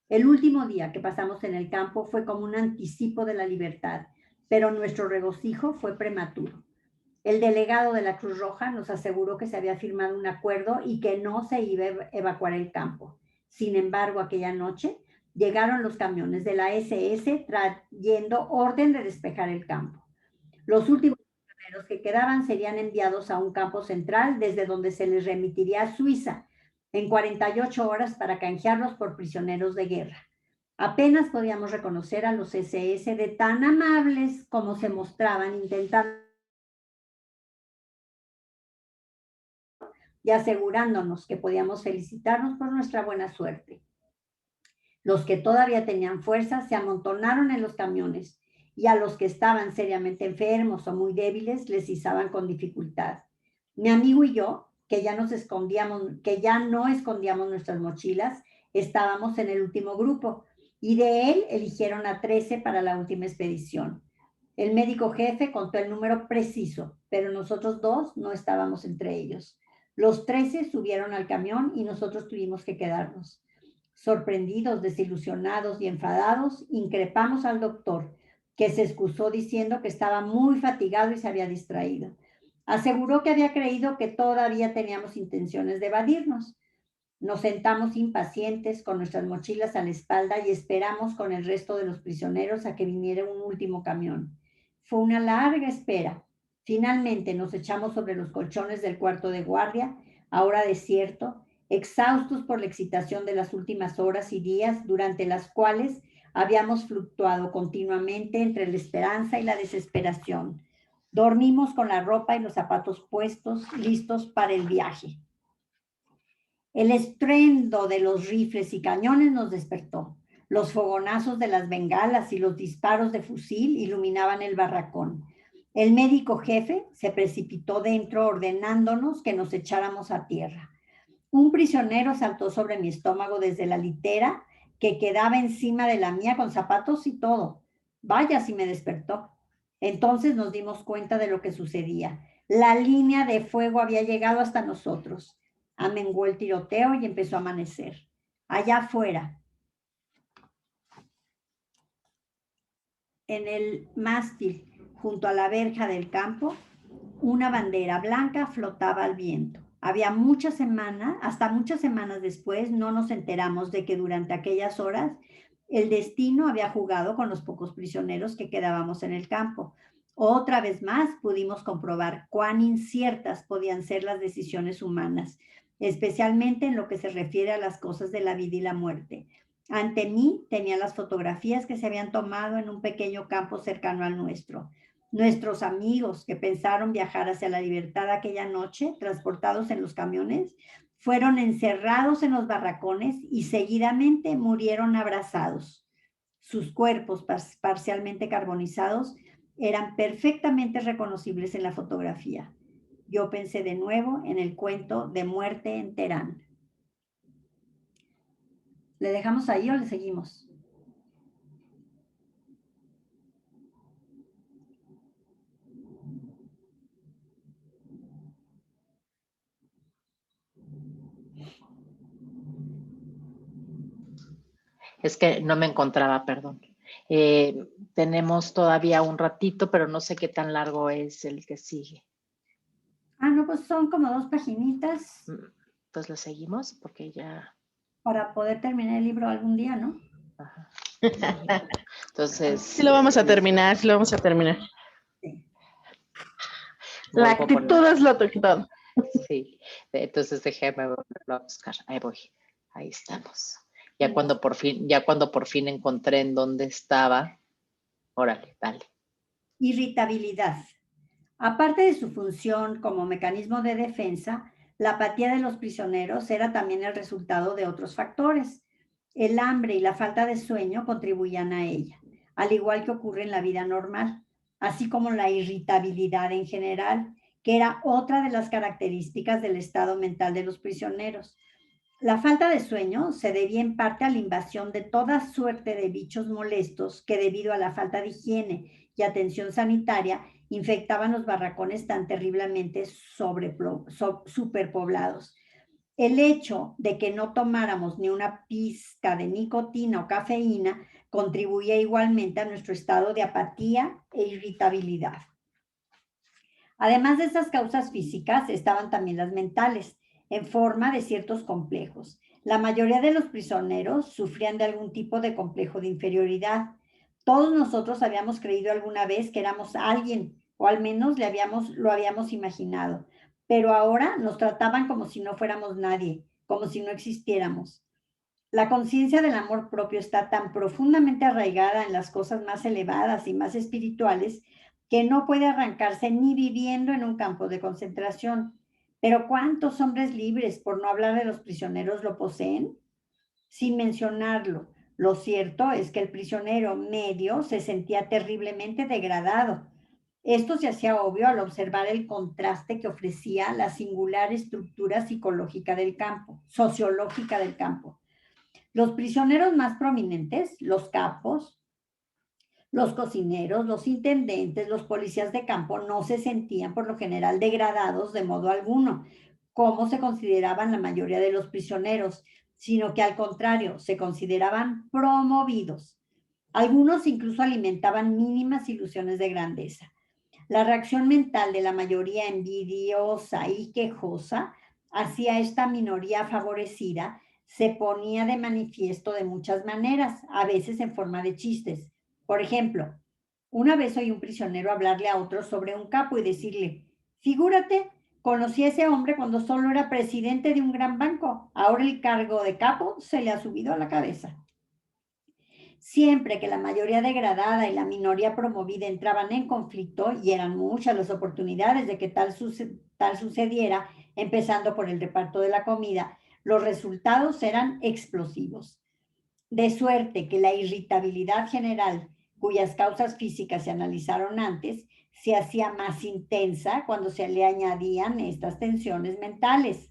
El último día que pasamos en el campo fue como un anticipo de la libertad, pero nuestro regocijo fue prematuro. El delegado de la Cruz Roja nos aseguró que se había firmado un acuerdo y que no se iba a evacuar el campo. Sin embargo, aquella noche Llegaron los camiones de la SS trayendo orden de despejar el campo. Los últimos prisioneros que quedaban serían enviados a un campo central desde donde se les remitiría a Suiza en 48 horas para canjearlos por prisioneros de guerra. Apenas podíamos reconocer a los SS de tan amables como se mostraban intentando y asegurándonos que podíamos felicitarnos por nuestra buena suerte. Los que todavía tenían fuerza se amontonaron en los camiones y a los que estaban seriamente enfermos o muy débiles les izaban con dificultad. Mi amigo y yo, que ya no escondíamos nuestras mochilas, estábamos en el último grupo y de él eligieron a 13 para la última expedición. El médico jefe contó el número preciso, pero nosotros 2 no estábamos entre ellos. Los 13 subieron al camión y nosotros tuvimos que quedarnos. Sorprendidos, desilusionados y enfadados, increpamos al doctor, que se excusó diciendo que estaba muy fatigado y se había distraído. Aseguró que había creído que todavía teníamos intenciones de evadirnos. Nos sentamos impacientes con nuestras mochilas a la espalda y esperamos con el resto de los prisioneros a que viniera un último camión. Fue una larga espera. Finalmente nos echamos sobre los colchones del cuarto de guardia, ahora desierto, exhaustos por la excitación de las últimas horas y días durante las cuales habíamos fluctuado continuamente entre la esperanza y la desesperación. Dormimos con la ropa y los zapatos puestos, listos para el viaje. El estruendo de los rifles y cañones nos despertó. Los fogonazos de las bengalas y los disparos de fusil iluminaban el barracón. El médico jefe se precipitó dentro ordenándonos que nos echáramos a tierra. Un prisionero saltó sobre mi estómago desde la litera que quedaba encima de la mía con zapatos y todo. Vaya si me despertó. Entonces nos dimos cuenta de lo que sucedía. La línea de fuego había llegado hasta nosotros. Amenguó el tiroteo y empezó a amanecer. Allá afuera, en el mástil, junto a la verja del campo, una bandera blanca flotaba al viento. Hasta muchas semanas después, no nos enteramos de que durante aquellas horas el destino había jugado con los pocos prisioneros que quedábamos en el campo. Otra vez más pudimos comprobar cuán inciertas podían ser las decisiones humanas, especialmente en lo que se refiere a las cosas de la vida y la muerte. Ante mí tenía las fotografías que se habían tomado en un pequeño campo cercano al nuestro. Nuestros amigos que pensaron viajar hacia la libertad aquella noche, transportados en los camiones, fueron encerrados en los barracones y seguidamente murieron abrazados. Sus cuerpos parcialmente carbonizados eran perfectamente reconocibles en la fotografía. Yo pensé de nuevo en el cuento de Muerte en Teherán. ¿Le dejamos ahí o le seguimos? Es que no me encontraba, perdón. Tenemos todavía un ratito, pero no sé qué tan largo es el que sigue. No, pues son como 2 paginitas. Pues lo seguimos porque ya... Para poder terminar el libro algún día, ¿no? Ajá. Entonces... Sí lo vamos a terminar, sí lo vamos a terminar. Sí. La actitud es lo todo. Sí, entonces déjame volverlo a buscar. Ahí voy, ahí estamos. Ya cuando por fin encontré en dónde estaba, órale, dale. Irritabilidad. Aparte de su función como mecanismo de defensa, la apatía de los prisioneros era también el resultado de otros factores. El hambre y la falta de sueño contribuían a ella, al igual que ocurre en la vida normal, así como la irritabilidad en general, que era otra de las características del estado mental de los prisioneros. La falta de sueño se debía en parte a la invasión de toda suerte de bichos molestos que debido a la falta de higiene y atención sanitaria infectaban los barracones tan terriblemente superpoblados. El hecho de que no tomáramos ni una pizca de nicotina o cafeína contribuía igualmente a nuestro estado de apatía e irritabilidad. Además de estas causas físicas, estaban también las mentales, en forma de ciertos complejos. La mayoría de los prisioneros sufrían de algún tipo de complejo de inferioridad. Todos nosotros habíamos creído alguna vez que éramos alguien, o al menos lo habíamos imaginado, pero ahora nos trataban como si no fuéramos nadie, como si no existiéramos. La conciencia del amor propio está tan profundamente arraigada en las cosas más elevadas y más espirituales que no puede arrancarse ni viviendo en un campo de concentración. Pero ¿cuántos hombres libres, por no hablar de los prisioneros, lo poseen? Sin mencionarlo, lo cierto es que el prisionero medio se sentía terriblemente degradado. Esto se hacía obvio al observar el contraste que ofrecía la singular estructura psicológica del campo, sociológica del campo. Los prisioneros más prominentes, los capos, los cocineros, los intendentes, los policías de campo, no se sentían por lo general degradados de modo alguno, como se consideraban la mayoría de los prisioneros, sino que al contrario, se consideraban promovidos. Algunos incluso alimentaban mínimas ilusiones de grandeza. La reacción mental de la mayoría envidiosa y quejosa hacia esta minoría favorecida se ponía de manifiesto de muchas maneras, a veces en forma de chistes. Por ejemplo, una vez oí un prisionero hablarle a otro sobre un capo y decirle, figúrate, conocí a ese hombre cuando solo era presidente de un gran banco, ahora el cargo de capo se le ha subido a la cabeza. Siempre que la mayoría degradada y la minoría promovida entraban en conflicto, y eran muchas las oportunidades de que tal sucediera, empezando por el reparto de la comida, los resultados eran explosivos. De suerte que la irritabilidad general, cuyas causas físicas se analizaron antes, se hacía más intensa cuando se le añadían estas tensiones mentales.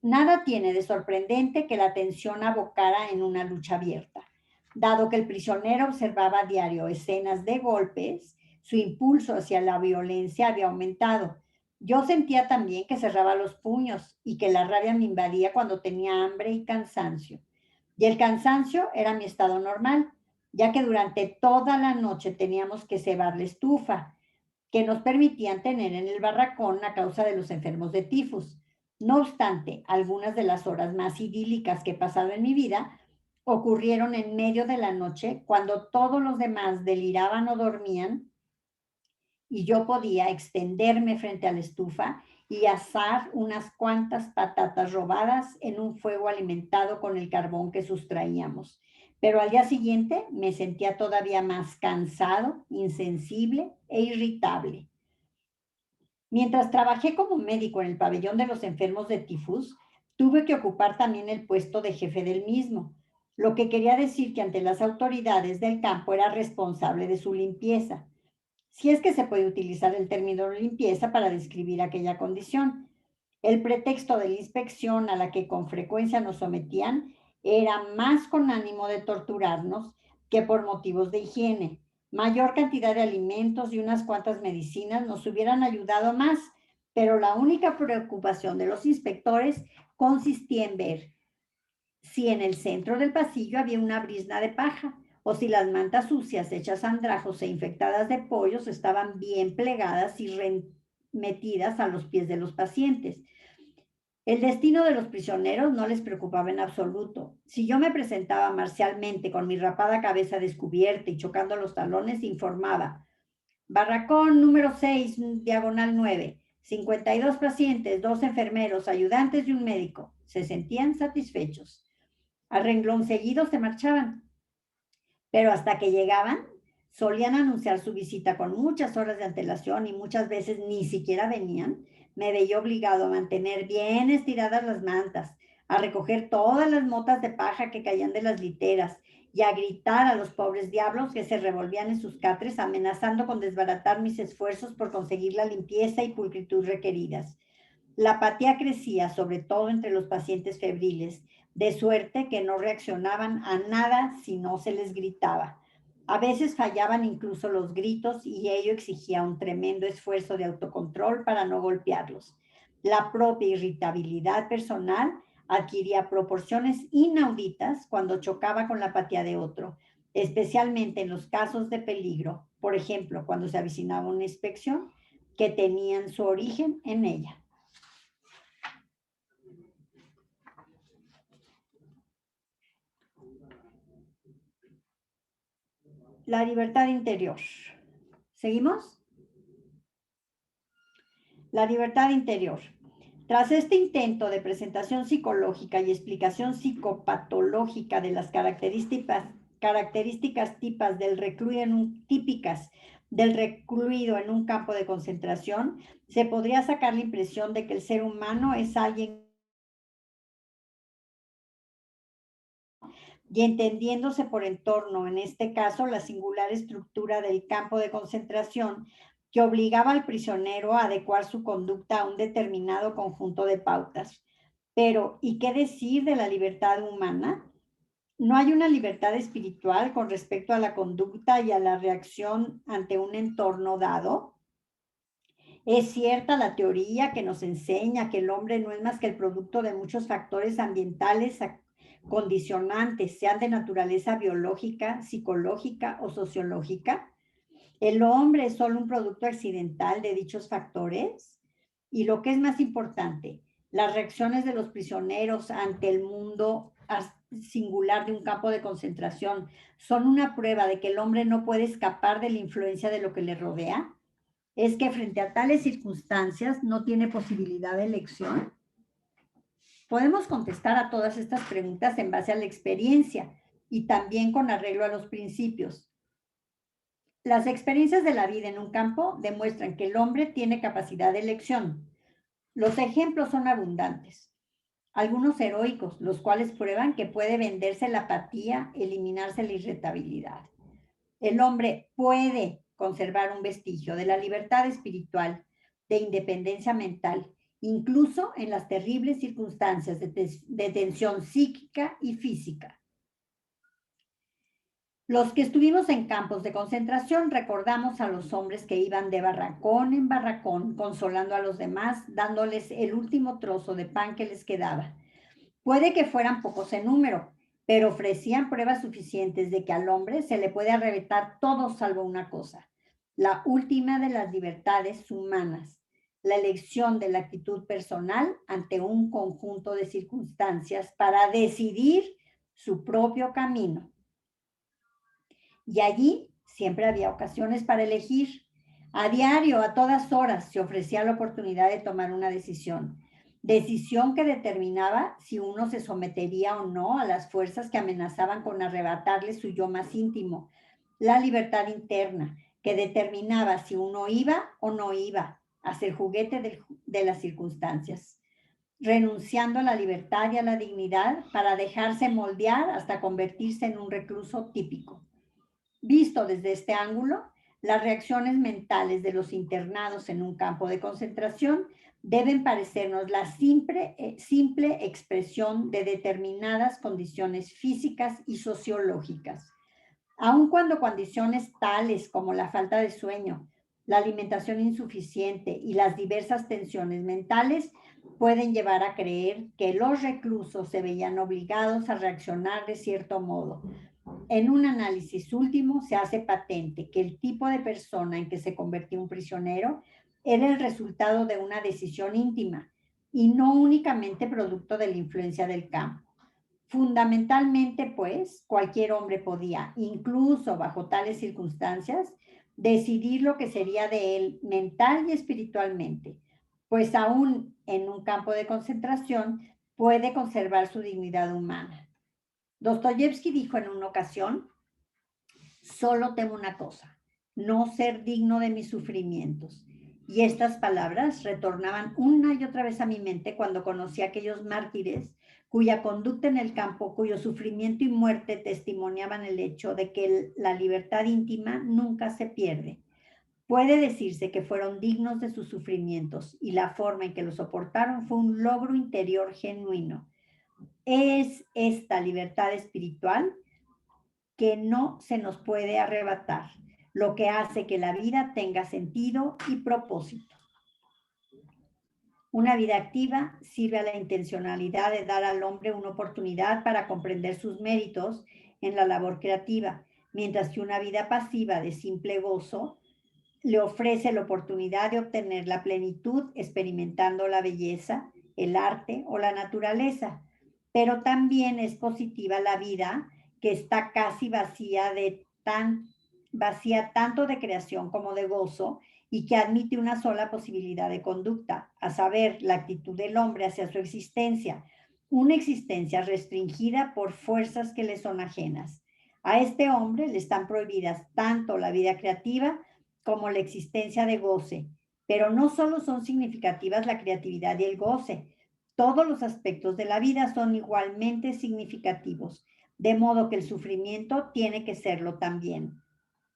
Nada tiene de sorprendente que la tensión abocara en una lucha abierta. Dado que el prisionero observaba a diario escenas de golpes, su impulso hacia la violencia había aumentado. Yo sentía también que cerraba los puños y que la rabia me invadía cuando tenía hambre y cansancio. Y el cansancio era mi estado normal, ya que durante toda la noche teníamos que cebar la estufa, que nos permitían tener en el barracón a causa de los enfermos de tifus. No obstante, algunas de las horas más idílicas que he pasado en mi vida ocurrieron en medio de la noche, cuando todos los demás deliraban o dormían, y yo podía extenderme frente a la estufa y asar unas cuantas patatas robadas en un fuego alimentado con el carbón que sustraíamos. Pero al día siguiente me sentía todavía más cansado, insensible e irritable. Mientras trabajé como médico en el pabellón de los enfermos de tifus, tuve que ocupar también el puesto de jefe del mismo, lo que quería decir que ante las autoridades del campo era responsable de su limpieza, si es que se puede utilizar el término limpieza para describir aquella condición. El pretexto de la inspección a la que con frecuencia nos sometían era más con ánimo de torturarnos que por motivos de higiene. Mayor cantidad de alimentos y unas cuantas medicinas nos hubieran ayudado más, pero la única preocupación de los inspectores consistía en ver si en el centro del pasillo había una brizna de paja o si las mantas sucias hechas andrajos e infectadas de pollos estaban bien plegadas y remetidas a los pies de los pacientes. El destino de los prisioneros no les preocupaba en absoluto. Si yo me presentaba marcialmente con mi rapada cabeza descubierta y chocando los talones, informaba: barracón número 6, diagonal 9, 52 pacientes, 2 enfermeros, ayudantes y un médico. Se sentían satisfechos. A renglón seguido se marchaban, pero hasta que llegaban, solían anunciar su visita con muchas horas de antelación y muchas veces ni siquiera venían. Me veía obligado a mantener bien estiradas las mantas, a recoger todas las motas de paja que caían de las literas y a gritar a los pobres diablos que se revolvían en sus catres, amenazando con desbaratar mis esfuerzos por conseguir la limpieza y pulcritud requeridas. La apatía crecía, sobre todo entre los pacientes febriles, de suerte que no reaccionaban a nada si no se les gritaba. A veces fallaban incluso los gritos y ello exigía un tremendo esfuerzo de autocontrol para no golpearlos. La propia irritabilidad personal adquiría proporciones inauditas cuando chocaba con la apatía de otro, especialmente en los casos de peligro, por ejemplo, cuando se avecinaba una inspección que tenían su origen en ella. la libertad interior. ¿Seguimos? La libertad interior. Tras este intento de presentación psicológica y explicación psicopatológica de las características típicas del recluido en un campo de concentración, se podría sacar la impresión de que el ser humano es alguien y entendiéndose por entorno, en este caso, la singular estructura del campo de concentración que obligaba al prisionero a adecuar su conducta a un determinado conjunto de pautas. Pero, ¿y qué decir de la libertad humana? ¿No hay una libertad espiritual con respecto a la conducta y a la reacción ante un entorno dado? Es cierta la teoría que nos enseña que el hombre no es más que el producto de muchos factores ambientales condicionantes, sean de naturaleza biológica, psicológica o sociológica. ¿El hombre es solo un producto accidental de dichos factores? Y lo que es más importante, las reacciones de los prisioneros ante el mundo singular de un campo de concentración son una prueba de que el hombre no puede escapar de la influencia de lo que le rodea. ¿Es que frente a tales circunstancias no tiene posibilidad de elección? Podemos contestar a todas estas preguntas en base a la experiencia y también con arreglo a los principios. Las experiencias de la vida en un campo demuestran que el hombre tiene capacidad de elección. Los ejemplos son abundantes. Algunos heroicos, los cuales prueban que puede venderse la apatía, eliminarse la irritabilidad. El hombre puede conservar un vestigio de la libertad espiritual, de independencia mental, incluso en las terribles circunstancias de tensión psíquica y física. Los que estuvimos en campos de concentración recordamos a los hombres que iban de barracón en barracón, consolando a los demás, dándoles el último trozo de pan que les quedaba. Puede que fueran pocos en número, pero ofrecían pruebas suficientes de que al hombre se le puede arrebatar todo salvo una cosa, la última de las libertades humanas, la elección de la actitud personal ante un conjunto de circunstancias para decidir su propio camino. Y allí siempre había ocasiones para elegir. A diario, a todas horas, se ofrecía la oportunidad de tomar una decisión que determinaba si uno se sometería o no a las fuerzas que amenazaban con arrebatarle su yo más íntimo, la libertad interna, que determinaba si uno iba o no iba a ser juguete de las circunstancias, renunciando a la libertad y a la dignidad para dejarse moldear hasta convertirse en un recluso típico. Visto desde este ángulo, las reacciones mentales de los internados en un campo de concentración deben parecernos la simple expresión de determinadas condiciones físicas y sociológicas. Aun cuando condiciones tales como la falta de sueño, la alimentación insuficiente y las diversas tensiones mentales pueden llevar a creer que los reclusos se veían obligados a reaccionar de cierto modo. En un análisis último se hace patente que el tipo de persona en que se convirtió un prisionero era el resultado de una decisión íntima y no únicamente producto de la influencia del campo. Fundamentalmente, pues, cualquier hombre podía, incluso bajo tales circunstancias, decidir lo que sería de él mental y espiritualmente, pues aún en un campo de concentración puede conservar su dignidad humana. Dostoyevsky dijo en una ocasión: solo temo una cosa, no ser digno de mis sufrimientos. Y estas palabras retornaban una y otra vez a mi mente cuando conocí a aquellos mártires cuya conducta en el campo, cuyo sufrimiento y muerte testimoniaban el hecho de que la libertad íntima nunca se pierde. Puede decirse que fueron dignos de sus sufrimientos y la forma en que lo soportaron fue un logro interior genuino. Es esta libertad espiritual que no se nos puede arrebatar, lo que hace que la vida tenga sentido y propósito. Una vida activa sirve a la intencionalidad de dar al hombre una oportunidad para comprender sus méritos en la labor creativa, mientras que una vida pasiva de simple gozo le ofrece la oportunidad de obtener la plenitud experimentando la belleza, el arte o la naturaleza. Pero también es positiva la vida que está casi vacía de vacía tanto de creación como de gozo y que admite una sola posibilidad de conducta, a saber, la actitud del hombre hacia su existencia, una existencia restringida por fuerzas que le son ajenas. A este hombre le están prohibidas tanto la vida creativa como la existencia de goce, pero no solo son significativas la creatividad y el goce, todos los aspectos de la vida son igualmente significativos, de modo que el sufrimiento tiene que serlo también.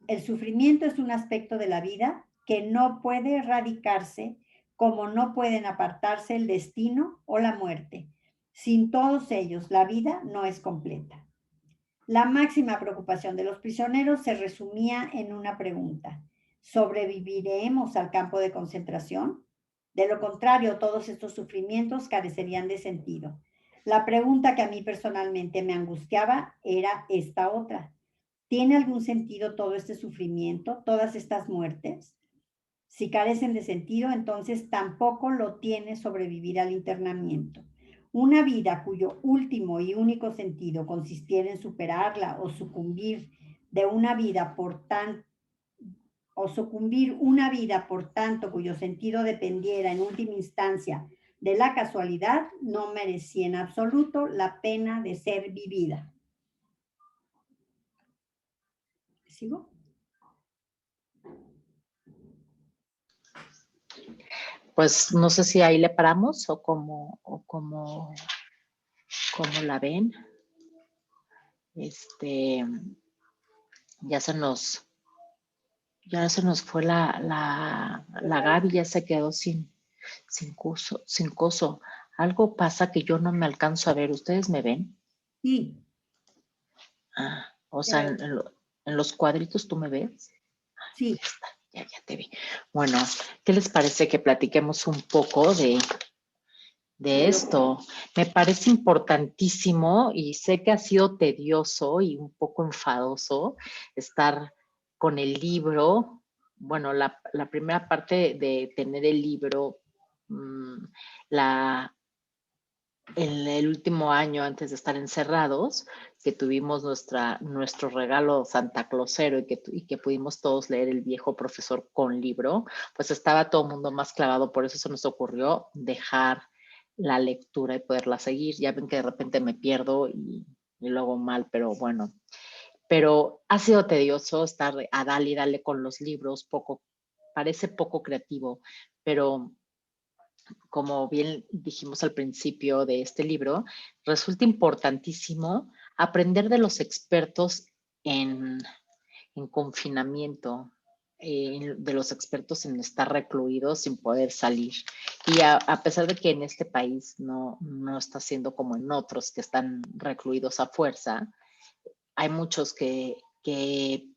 El sufrimiento es un aspecto de la vida que no puede erradicarse, como no pueden apartarse el destino o la muerte. Sin todos ellos, la vida no es completa. La máxima preocupación de los prisioneros se resumía en una pregunta: ¿sobreviviremos al campo de concentración? De lo contrario, todos estos sufrimientos carecerían de sentido. La pregunta que a mí personalmente me angustiaba era esta otra: ¿tiene algún sentido todo este sufrimiento, todas estas muertes? Si carecen de sentido, entonces tampoco lo tiene sobrevivir al internamiento. Una vida cuyo último y único sentido consistiera en superarla o sucumbir una vida, por tanto, cuyo sentido dependiera en última instancia de la casualidad, no merecía en absoluto la pena de ser vivida. ¿Sigo? Pues no sé si ahí le paramos o cómo la ven. Ya se nos fue la Gaby, ya se quedó sin coso. Algo pasa que yo no me alcanzo a ver. ¿Ustedes me ven? Sí. O sea, en los cuadritos, ¿tú me ves? Sí. Ya te vi. Bueno, ¿qué les parece que platiquemos un poco de esto? Me parece importantísimo y sé que ha sido tedioso y un poco enfadoso estar con el libro. Bueno, la primera parte de tener el libro, en el último año antes de estar encerrados, que tuvimos nuestro regalo Santa Clausero y que pudimos todos leer El viejo profesor con libro, pues estaba todo el mundo más clavado, por eso se nos ocurrió dejar la lectura y poderla seguir. Ya ven que de repente me pierdo y luego mal, pero bueno. Pero ha sido tedioso estar a dale y dale con los libros, parece poco creativo, pero como bien dijimos al principio de este libro, resulta importantísimo aprender de los expertos en confinamiento, de los expertos en estar recluidos sin poder salir. Y a pesar de que en este país no está siendo como en otros que están recluidos a fuerza, hay muchos que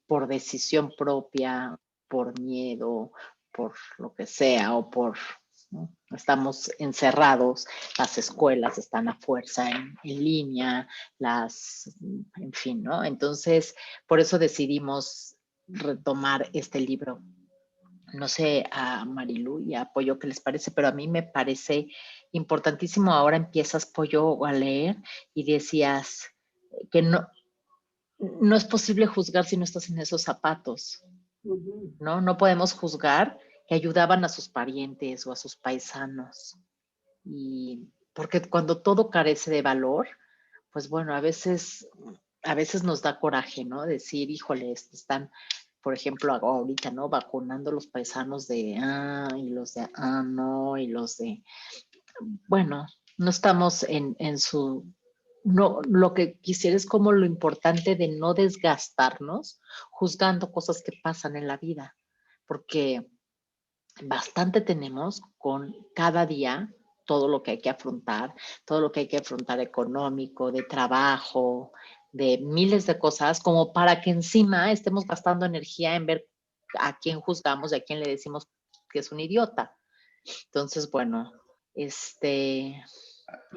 por decisión propia, por miedo, por lo que sea, o ¿no? Estamos encerrados, las escuelas están a fuerza en línea, en fin, ¿no? Entonces, por eso decidimos retomar este libro. No sé a Marilu y a Pollo qué les parece, pero a mí me parece importantísimo. Ahora empiezas, Pollo, a leer y decías que no es posible juzgar si no estás en esos zapatos, ¿no? No podemos juzgar que ayudaban a sus parientes o a sus paisanos. Y porque cuando todo carece de valor, pues bueno, a veces nos da coraje, ¿no? Decir, híjole, están, por ejemplo, ahorita, ¿no? Vacunando los paisanos y los de, no, y los de, bueno, no estamos en su, no, lo que quisiera es como lo importante de no desgastarnos juzgando cosas que pasan en la vida, porque bastante tenemos con cada día todo lo que hay que afrontar, todo lo que hay que afrontar económico, de trabajo, de miles de cosas, como para que encima estemos gastando energía en ver a quién juzgamos y a quién le decimos que es un idiota. Entonces, bueno, y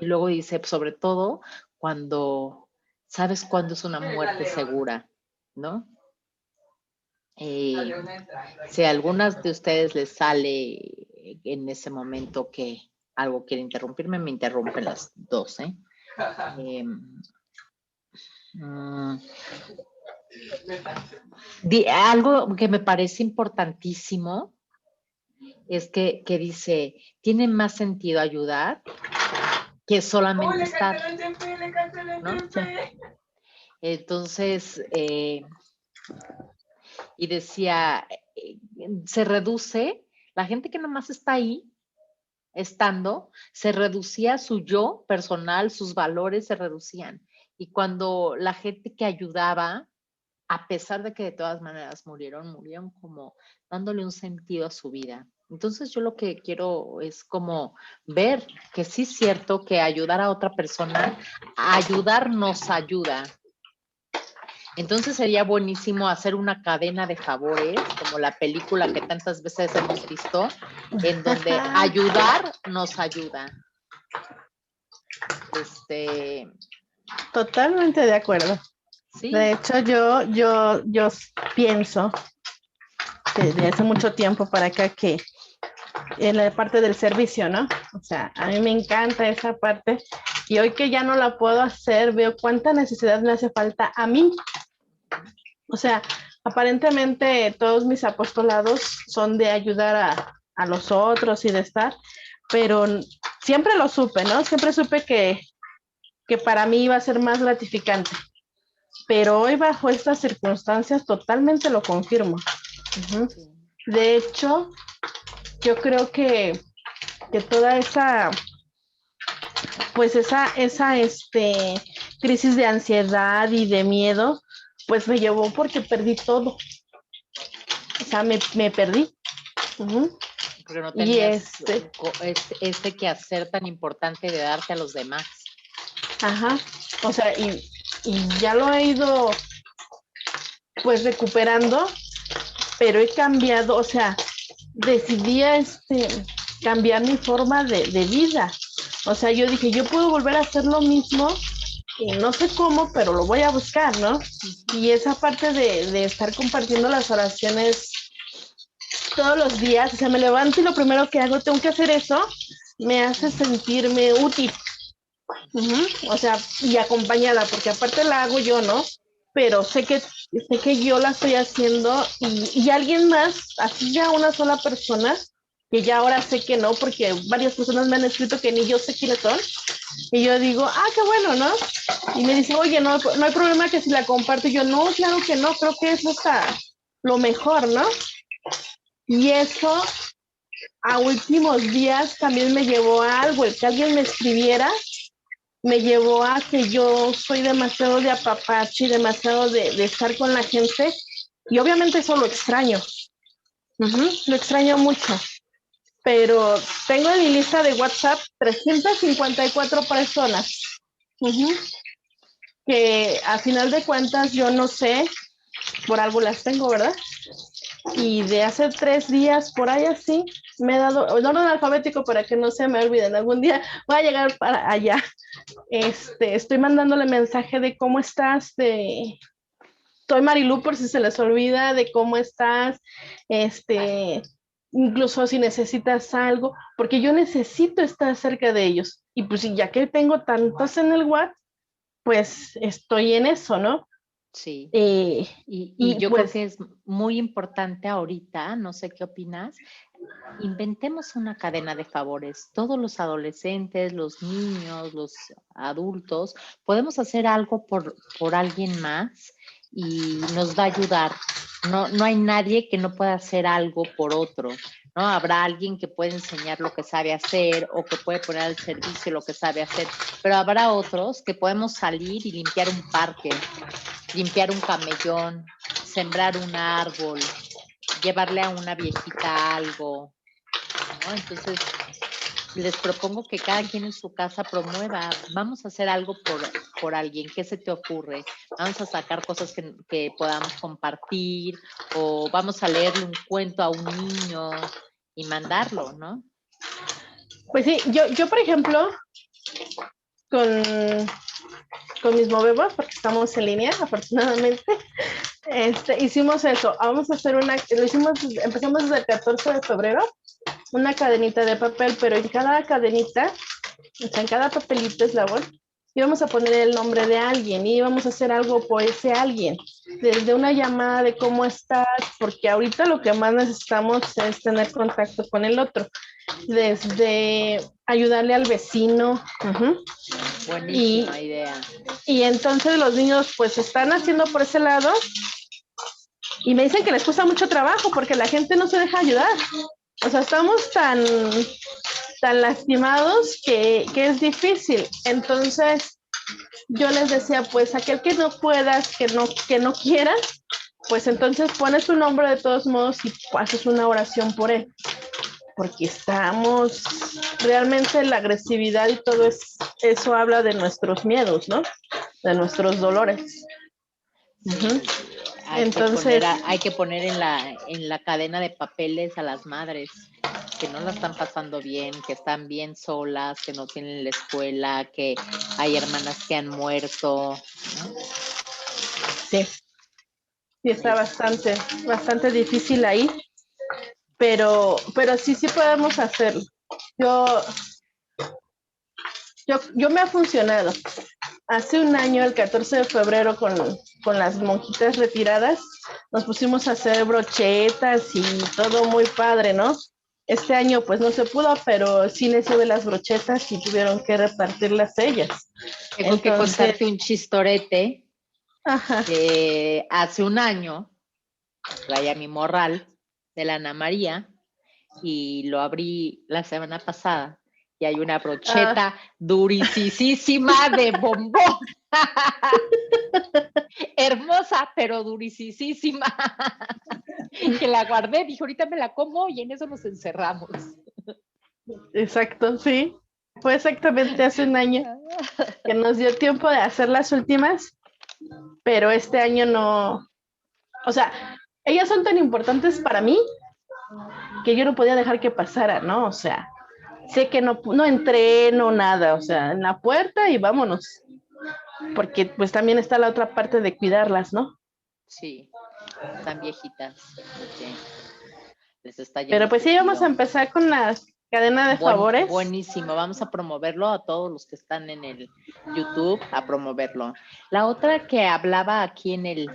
luego dice, sobre todo sabes cuándo es una muerte segura, ¿no? Si a algunas de ustedes les sale en ese momento que algo quiere interrumpirme, me interrumpen las dos, Algo que me parece importantísimo es que dice, tiene más sentido ayudar que solamente estar, ¿no? Entonces, y decía, se reduce, la gente que nomás está ahí, estando, se reducía su yo personal, sus valores se reducían. Y cuando la gente que ayudaba, a pesar de que de todas maneras murieron como dándole un sentido a su vida. Entonces yo lo que quiero es como ver que sí es cierto que ayudar a otra persona, ayudar nos ayuda. Entonces sería buenísimo hacer una cadena de favores, como la película que tantas veces hemos visto, en donde ayudar nos ayuda. Totalmente de acuerdo. ¿Sí? De hecho, yo pienso desde hace mucho tiempo para acá que en la parte del servicio, ¿no? O sea, a mí me encanta esa parte y hoy que ya no la puedo hacer, veo cuánta necesidad me hace falta a mí. O sea, aparentemente todos mis apostolados son de ayudar a los otros y de estar, pero siempre lo supe, ¿no? Siempre supe que para mí iba a ser más gratificante. Pero hoy bajo estas circunstancias totalmente lo confirmo. Uh-huh. Sí. De hecho, yo creo que toda esa, pues esa crisis de ansiedad y de miedo, pues me llevó porque perdí todo. O sea, me perdí. Uh-huh. Porque no tenías este quehacer tan importante de darte a los demás. Ajá. O sea, y ya lo he ido pues recuperando, pero he cambiado, o sea, decidí cambiar mi forma de vida. O sea, yo dije, yo puedo volver a hacer lo mismo y no sé cómo, pero lo voy a buscar, ¿no? Y esa parte de estar compartiendo las oraciones todos los días, o sea, me levanto y lo primero que hago, tengo que hacer eso, me hace sentirme útil. Uh-huh. O sea, y acompañada, porque aparte la hago yo, ¿no? Pero sé que yo la estoy haciendo y alguien más, así ya una sola persona, que ya ahora sé que no, porque varias personas me han escrito que ni yo sé quiénes son, y yo digo, qué bueno, ¿no? Y me dice, oye, no hay problema que si la comparto, y yo, no, claro que no, creo que eso está lo mejor, ¿no? Y eso a últimos días también me llevó a algo, el que alguien me escribiera, me llevó a que yo soy demasiado de apapacho y demasiado de estar con la gente, y obviamente eso lo extraño. Uh-huh, lo extraño mucho, pero tengo en mi lista de WhatsApp 354 personas, uh-huh, que a final de cuentas yo no sé, por algo las tengo, ¿verdad? Y de hace 3 días, por ahí así, me he dado, en orden alfabético para que no se me olviden, algún día voy a llegar para allá. Estoy mandándole mensaje de cómo estás, soy Marilu por si se les olvida, de cómo estás, incluso si necesitas algo, porque yo necesito estar cerca de ellos. Y pues ya que tengo tantos en el WhatsApp, pues estoy en eso, ¿no? Sí. Y yo pues, creo que es muy importante ahorita, no sé qué opinas, inventemos una cadena de favores. Todos los adolescentes, los niños, los adultos, podemos hacer algo por alguien más y nos va a ayudar. No hay nadie que no pueda hacer algo por otro, ¿no? Habrá alguien que puede enseñar lo que sabe hacer o que puede poner al servicio lo que sabe hacer, pero habrá otros que podemos salir y limpiar un parque, limpiar un camellón, sembrar un árbol, llevarle a una viejita algo, ¿no? Entonces, les propongo que cada quien en su casa promueva, vamos a hacer algo por alguien, ¿qué se te ocurre? Vamos a sacar cosas que podamos compartir o vamos a leerle un cuento a un niño y mandarlo, ¿no? Pues sí, yo por ejemplo, con mis Movebos, porque estamos en línea, afortunadamente, hicimos eso. Vamos a hacer empezamos desde el 14 de febrero, una cadenita de papel, pero en cada cadenita, o sea, en cada papelito eslabón, íbamos a poner el nombre de alguien y íbamos a hacer algo por ese alguien, desde una llamada de cómo estás, porque ahorita lo que más necesitamos es tener contacto con el otro, desde ayudarle al vecino. Buenísima idea. Y entonces los niños pues están haciendo por ese lado y me dicen que les cuesta mucho trabajo porque la gente no se deja ayudar. O sea, estamos tan lastimados que es difícil. Entonces, yo les decía, pues aquel que no puedas, que no quieras, pues entonces pones tu nombre de todos modos y haces una oración por él. Porque estamos, realmente la agresividad y todo eso habla de nuestros miedos, ¿no? De nuestros dolores. Entonces, hay que poner en la cadena de papeles a las madres que no la están pasando bien, que están bien solas, que no tienen la escuela, que hay hermanas que han muerto, ¿no? Sí, está bastante difícil ahí, pero sí podemos hacerlo. Yo me ha funcionado. Hace un año, el 14 de febrero, con las monjitas retiradas, nos pusimos a hacer brochetas y todo muy padre, ¿no? Este año pues no se pudo, pero sí les llevé las brochetas y tuvieron que repartirlas ellas. Tengo que contarte un chistorete. Hace un año traía mi morral de la Ana María y lo abrí la semana pasada y hay una brocheta durisísima de bombón. Hermosa, pero durisísima. Que la guardé, dije, ahorita me la como y en eso nos encerramos. Exacto, sí. Fue exactamente hace un año que nos dio tiempo de hacer las últimas, pero este año no. O sea, ellas son tan importantes para mí que yo no podía dejar que pasara, ¿no? O sea, sé que no entreno nada, o sea, en la puerta y vámonos. Porque pues también está la otra parte de cuidarlas, ¿no? Sí, están viejitas. Okay. Les está pero pues sí, vamos a empezar con la cadena de favores. Buenísimo, vamos a promoverlo a todos los que están en el YouTube, a promoverlo. La otra que hablaba aquí en el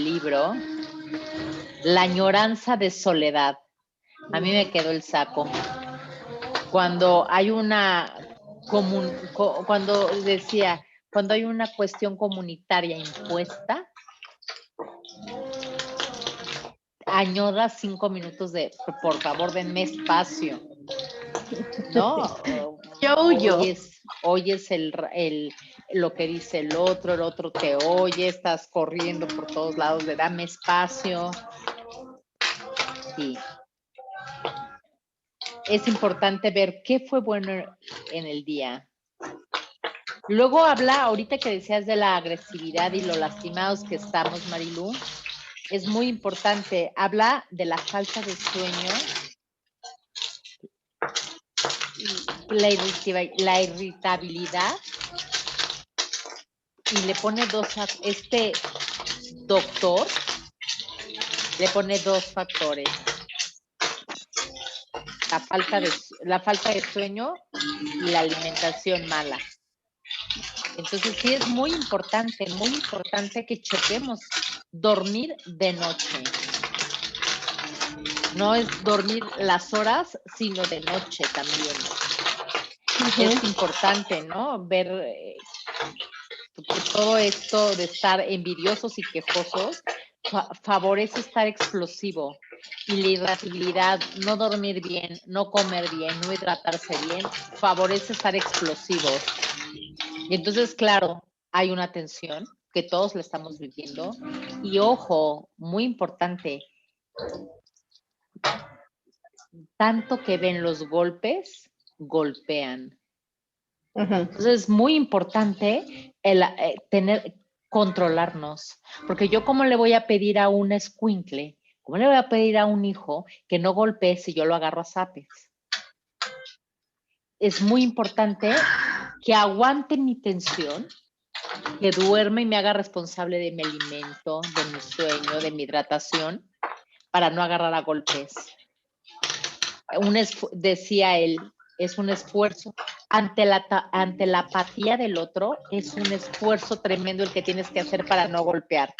libro, la añoranza de soledad. A mí me quedó el saco. Cuando hay cuando hay una cuestión comunitaria impuesta, añora 5 minutos de, por favor, denme espacio, ¿no? Oyes lo que dice el otro te oye, estás corriendo por todos lados, de dame espacio. Sí. Es importante ver qué fue bueno en el día. Luego habla, ahorita que decías de la agresividad y lo lastimados que estamos, Marilú, es muy importante. Habla de la falta de sueño, la irritabilidad, y le pone este doctor le pone 2 factores. La falta de sueño y la alimentación mala. Entonces sí es muy importante que chequemos dormir de noche. No es dormir las horas, sino de noche también. Es importante, ¿no? Ver todo esto de estar envidiosos y quejosos favorece estar explosivo. Y la irritabilidad, no dormir bien, no comer bien, no hidratarse bien, favorece estar explosivos. Y entonces, claro, hay una tensión que todos la estamos viviendo. Y ojo, muy importante, tanto que ven los golpes, golpean. Entonces es muy importante controlarnos, porque yo cómo le voy a pedir a un escuincle, cómo le voy a pedir a un hijo que no golpee si yo lo agarro a zapes. Es muy importante que aguante mi tensión, que duerma y me haga responsable de mi alimento, de mi sueño, de mi hidratación, para no agarrar a golpes. Decía él, es un esfuerzo ante la apatía del otro, es un esfuerzo tremendo el que tienes que hacer para no golpear.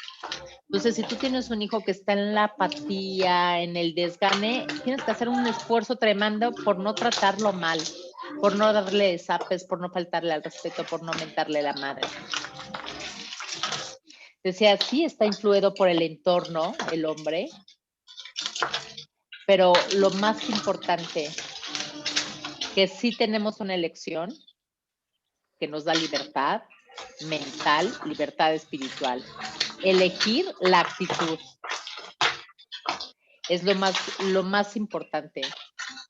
Entonces, si tú tienes un hijo que está en la apatía, en el desgane, tienes que hacer un esfuerzo tremendo por no tratarlo mal, por no darle zapes, por no faltarle al respeto, por no mentarle la madre. Decía, sí está influido por el entorno, el hombre, pero lo más importante, que sí tenemos una elección que nos da libertad mental, libertad espiritual. Elegir la actitud es lo más importante.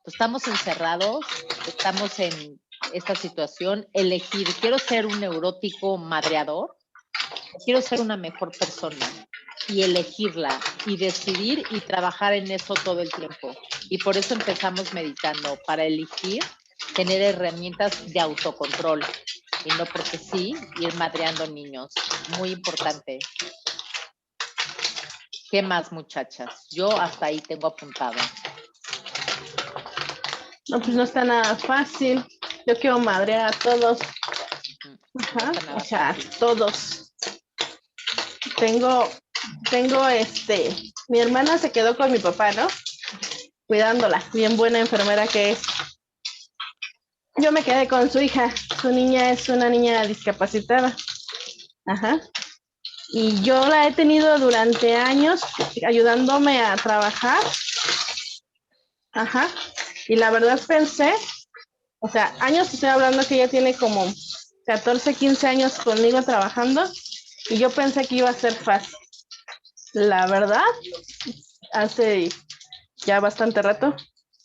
Estamos encerrados, estamos en esta situación. Elegir, quiero ser un neurótico madreador, quiero ser una mejor persona, y elegirla y decidir y trabajar en eso todo el tiempo. Y por eso empezamos meditando, para elegir, tener herramientas de autocontrol y no porque sí ir madreando niños. Muy importante. ¿Qué más, muchachas? Yo hasta ahí tengo apuntado. No, pues no está nada fácil. Yo quiero madrear a todos. Ajá, No o sea, fácil. todos. Tengo, mi hermana se quedó con mi papá, ¿no? Cuidándola, bien buena enfermera que es. Yo me quedé con su hija. Su niña es una niña discapacitada. Ajá. Y yo la he tenido durante años ayudándome a trabajar. Ajá. Y la verdad pensé, o sea, años estoy hablando que ella tiene como 14, 15 años conmigo trabajando, y yo pensé que iba a ser fácil. La verdad, hace ya bastante rato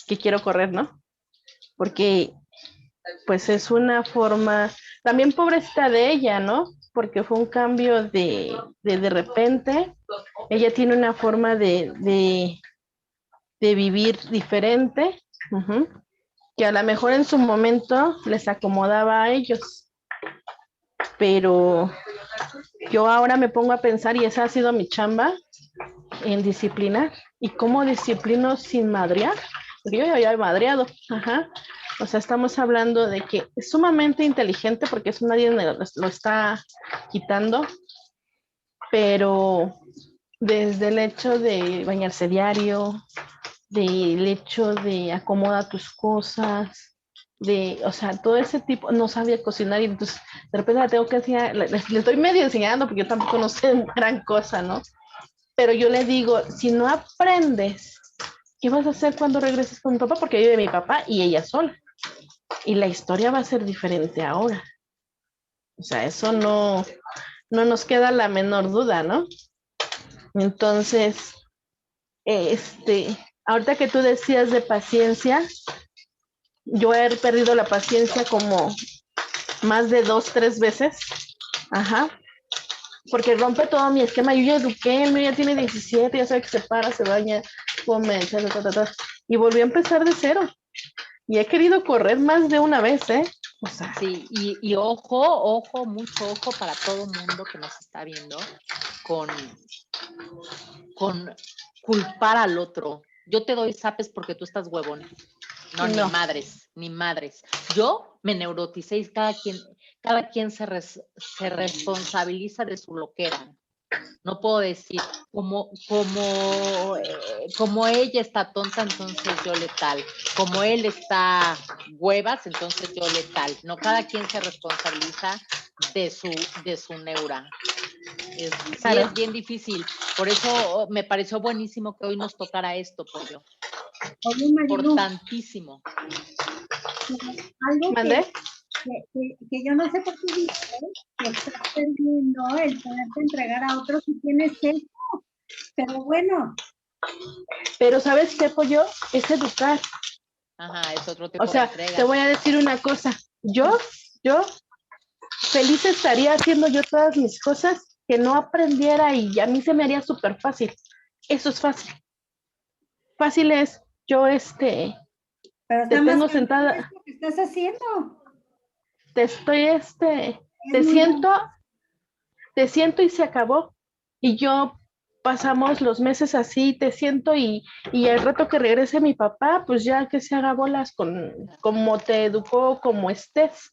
que quiero correr, ¿no? Porque pues es una forma, también pobrecita de ella, ¿no? Porque fue un cambio de repente. Ella tiene una forma de vivir diferente, uh-huh, que a lo mejor en su momento les acomodaba a ellos. Pero yo ahora me pongo a pensar, y esa ha sido mi chamba, en disciplinar. ¿Y cómo disciplino sin madrear? Porque yo ya he madreado. Ajá. O sea, estamos hablando de que es sumamente inteligente, porque eso nadie lo está quitando, pero desde el hecho de bañarse diario, del hecho de acomodar tus cosas, o sea, todo ese tipo, no sabía cocinar, y entonces de repente la tengo que enseñar, le estoy medio enseñando porque yo tampoco no sé gran cosa, ¿no? Pero yo le digo, si no aprendes, ¿qué vas a hacer cuando regreses con tu papá? Porque vive mi papá y ella sola. Y la historia va a ser diferente ahora. O sea, eso no nos queda la menor duda, ¿no? Entonces, ahorita que tú decías de paciencia, yo he perdido la paciencia como más de 2, 3 veces. Ajá. Porque rompe todo mi esquema. Yo ya eduqué, el mío ya tiene 17, ya sabe que se para, se baña, come, y volví a empezar de cero. Y he querido correr más de una vez, ¿eh? O sea. Sí, y ojo, mucho ojo para todo mundo que nos está viendo con culpar al otro. Yo te doy zapes porque tú estás huevón. No, ni madres. Yo me neuroticé, y cada quien se responsabiliza de su loquera. No puedo decir, como ella está tonta, entonces yo letal. Como él está huevas, entonces yo letal. No, cada quien se responsabiliza de su neura. Claro. Es bien difícil. Por eso me pareció buenísimo que hoy nos tocara esto, Pollo. Importantísimo. Algo ¿Mandé? que yo no sé por qué dices, que estás perdiendo el poderte entregar a otros si tienes eso. Pero bueno. Pero ¿sabes qué, Pollo? Es educar. Ajá, es otro tipo de entrega. O sea, te voy a decir una cosa. Yo feliz estaría haciendo yo todas mis cosas que no aprendiera, y a mí se me haría súper fácil. Eso es fácil. Fácil es, yo pero te tengo sentada. ¿Qué estás haciendo? Te siento y se acabó. Y yo pasamos los meses así, te siento y al rato que regrese mi papá, pues ya que se haga bolas con como te educó, como estés.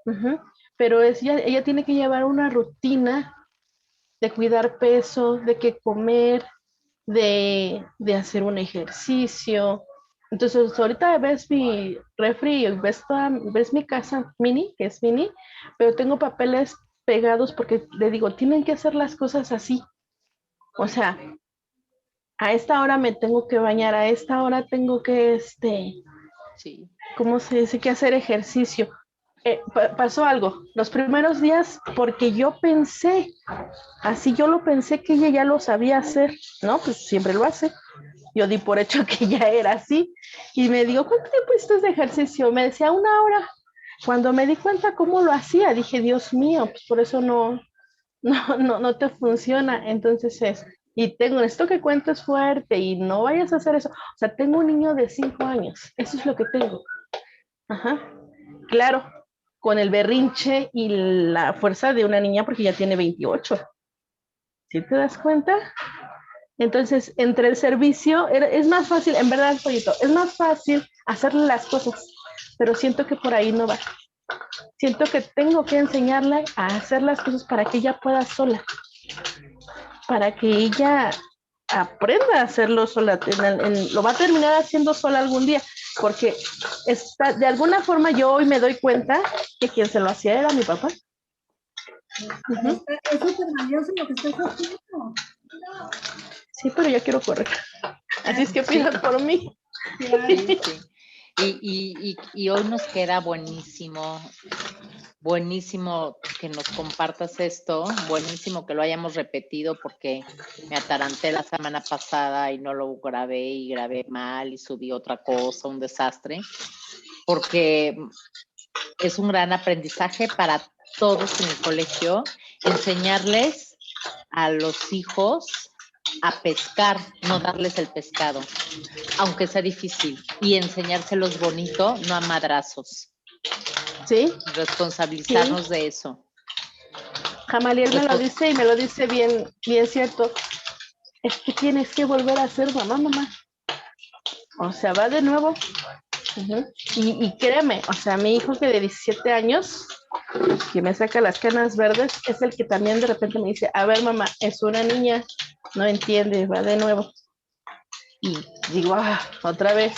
Ujú. Pero ella tiene que llevar una rutina de cuidar peso, de qué comer, de hacer un ejercicio. Entonces, ahorita ves mi refri, ves mi casa mini, que es mini, pero tengo papeles pegados porque le digo, tienen que hacer las cosas así. O sea, a esta hora me tengo que bañar, a esta hora tengo que, Sí. ¿cómo se dice? Que hacer ejercicio. Pasó algo los primeros días porque yo pensé, así yo lo pensé que ella ya lo sabía hacer, ¿no? Pues siempre lo hace. Yo di por hecho que ya era así. Y me dijo, ¿cuánto tiempo estás de ejercicio? Me decía, 1 hora. Cuando me di cuenta cómo lo hacía, dije, Dios mío, pues por eso no te funciona. Entonces esto que cuento es fuerte y no vayas a hacer eso. O sea, tengo un niño de 5 años, eso es lo que tengo. Ajá, claro, con el berrinche y la fuerza de una niña porque ya tiene 28. ¿Sí te das cuenta? Entonces, entre el servicio, es más fácil, en verdad, Pollito, es más fácil hacerle las cosas, pero siento que por ahí no va. Siento que tengo que enseñarle a hacer las cosas para que ella pueda sola, para que ella aprenda a hacerlo sola, lo va a terminar haciendo sola algún día, porque de alguna forma yo hoy me doy cuenta que quien se lo hacía era mi papá. Uh-huh. Es súper valioso lo que estás haciendo. Sí, pero yo quiero correr. Así es que pidas por mí. Sí, sí. Y hoy nos queda buenísimo que nos compartas esto, buenísimo que lo hayamos repetido porque me ataranté la semana pasada y no lo grabé y grabé mal y subí otra cosa, un desastre, porque es un gran aprendizaje para todos en el colegio, enseñarles a los hijos a pescar, no darles el pescado, aunque sea difícil, y enseñárselos bonito, no a madrazos. Sí. Responsabilizarnos de eso. Jamaliel me lo dice y me lo dice bien cierto. Es que tienes que volver a ser mamá. O sea, va de nuevo. Uh-huh. Y créeme, o sea, mi hijo que de 17 años, que me saca las canas verdes, es el que también de repente me dice, a ver mamá, es una niña, no entiende, va de nuevo. Y digo, otra vez.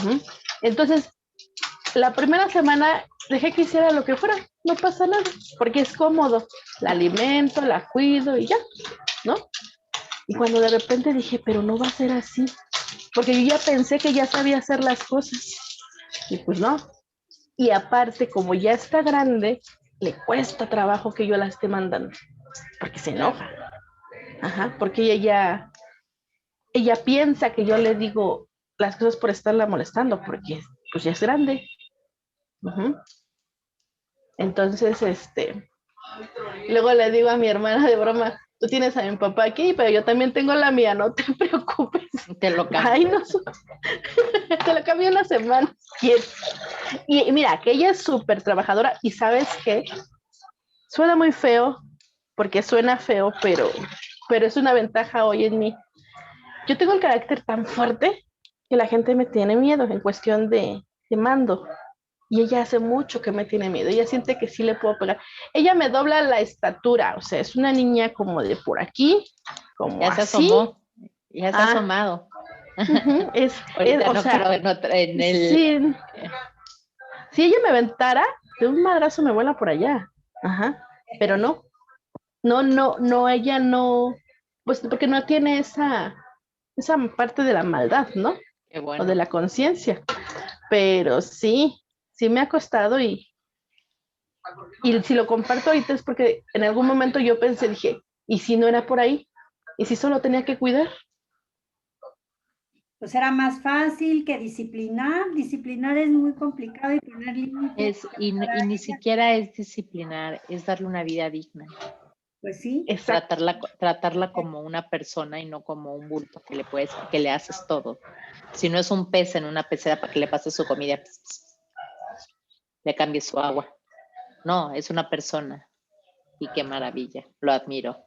Uh-huh. Entonces, la primera semana dejé que hiciera lo que fuera, no pasa nada, porque es cómodo, la alimento, la cuido y ya, ¿no? Y cuando de repente dije, pero no va a ser así, porque yo ya pensé que ya sabía hacer las cosas, y pues no. Y aparte, como ya está grande, le cuesta trabajo que yo la esté mandando, porque se enoja. Ajá, porque ella piensa que yo le digo las cosas por estarla molestando, porque pues ya es grande. Uh-huh. Entonces, luego le digo a mi hermana de broma, tú tienes a mi papá aquí, pero yo también tengo la mía, no te preocupes. Te lo cambio. Ay, no, te lo cambio una semana. Y mira, que ella es súper trabajadora y ¿sabes qué? Suena muy feo, porque suena feo, pero es una ventaja hoy en mí. Yo tengo el carácter tan fuerte que la gente me tiene miedo en cuestión de mando. Y ella hace mucho que me tiene miedo. Ella siente que sí le puedo pegar. Ella me dobla la estatura, o sea, es una niña como de por aquí, como ya se así. asomó, ya se ha asomado. Uh-huh. Ahorita o no sea, creo en el... Si ella me aventara, de un madrazo me vuela por allá. Ajá. Pero no, ella no, pues porque no tiene esa parte de la maldad, ¿no? Qué bueno. O de la conciencia. Pero sí me ha costado y si lo comparto ahorita es porque en algún momento yo pensé, dije, ¿y si no era por ahí? ¿Y si solo tenía que cuidar? Pues era más fácil que disciplinar. Disciplinar es muy complicado y poner límites. Y ni siquiera es disciplinar, es darle una vida digna. Pues sí. Tratarla como una persona y no como un bulto que le haces todo. Si no es un pez en una pecera para que le pases su comida, le cambies su agua. No, es una persona. Y qué maravilla, lo admiro.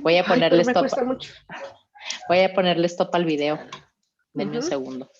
Voy a Ay, ponerle pero me stop. cuesta mucho. Voy a ponerle stop al video. Denme un Ujú. segundo.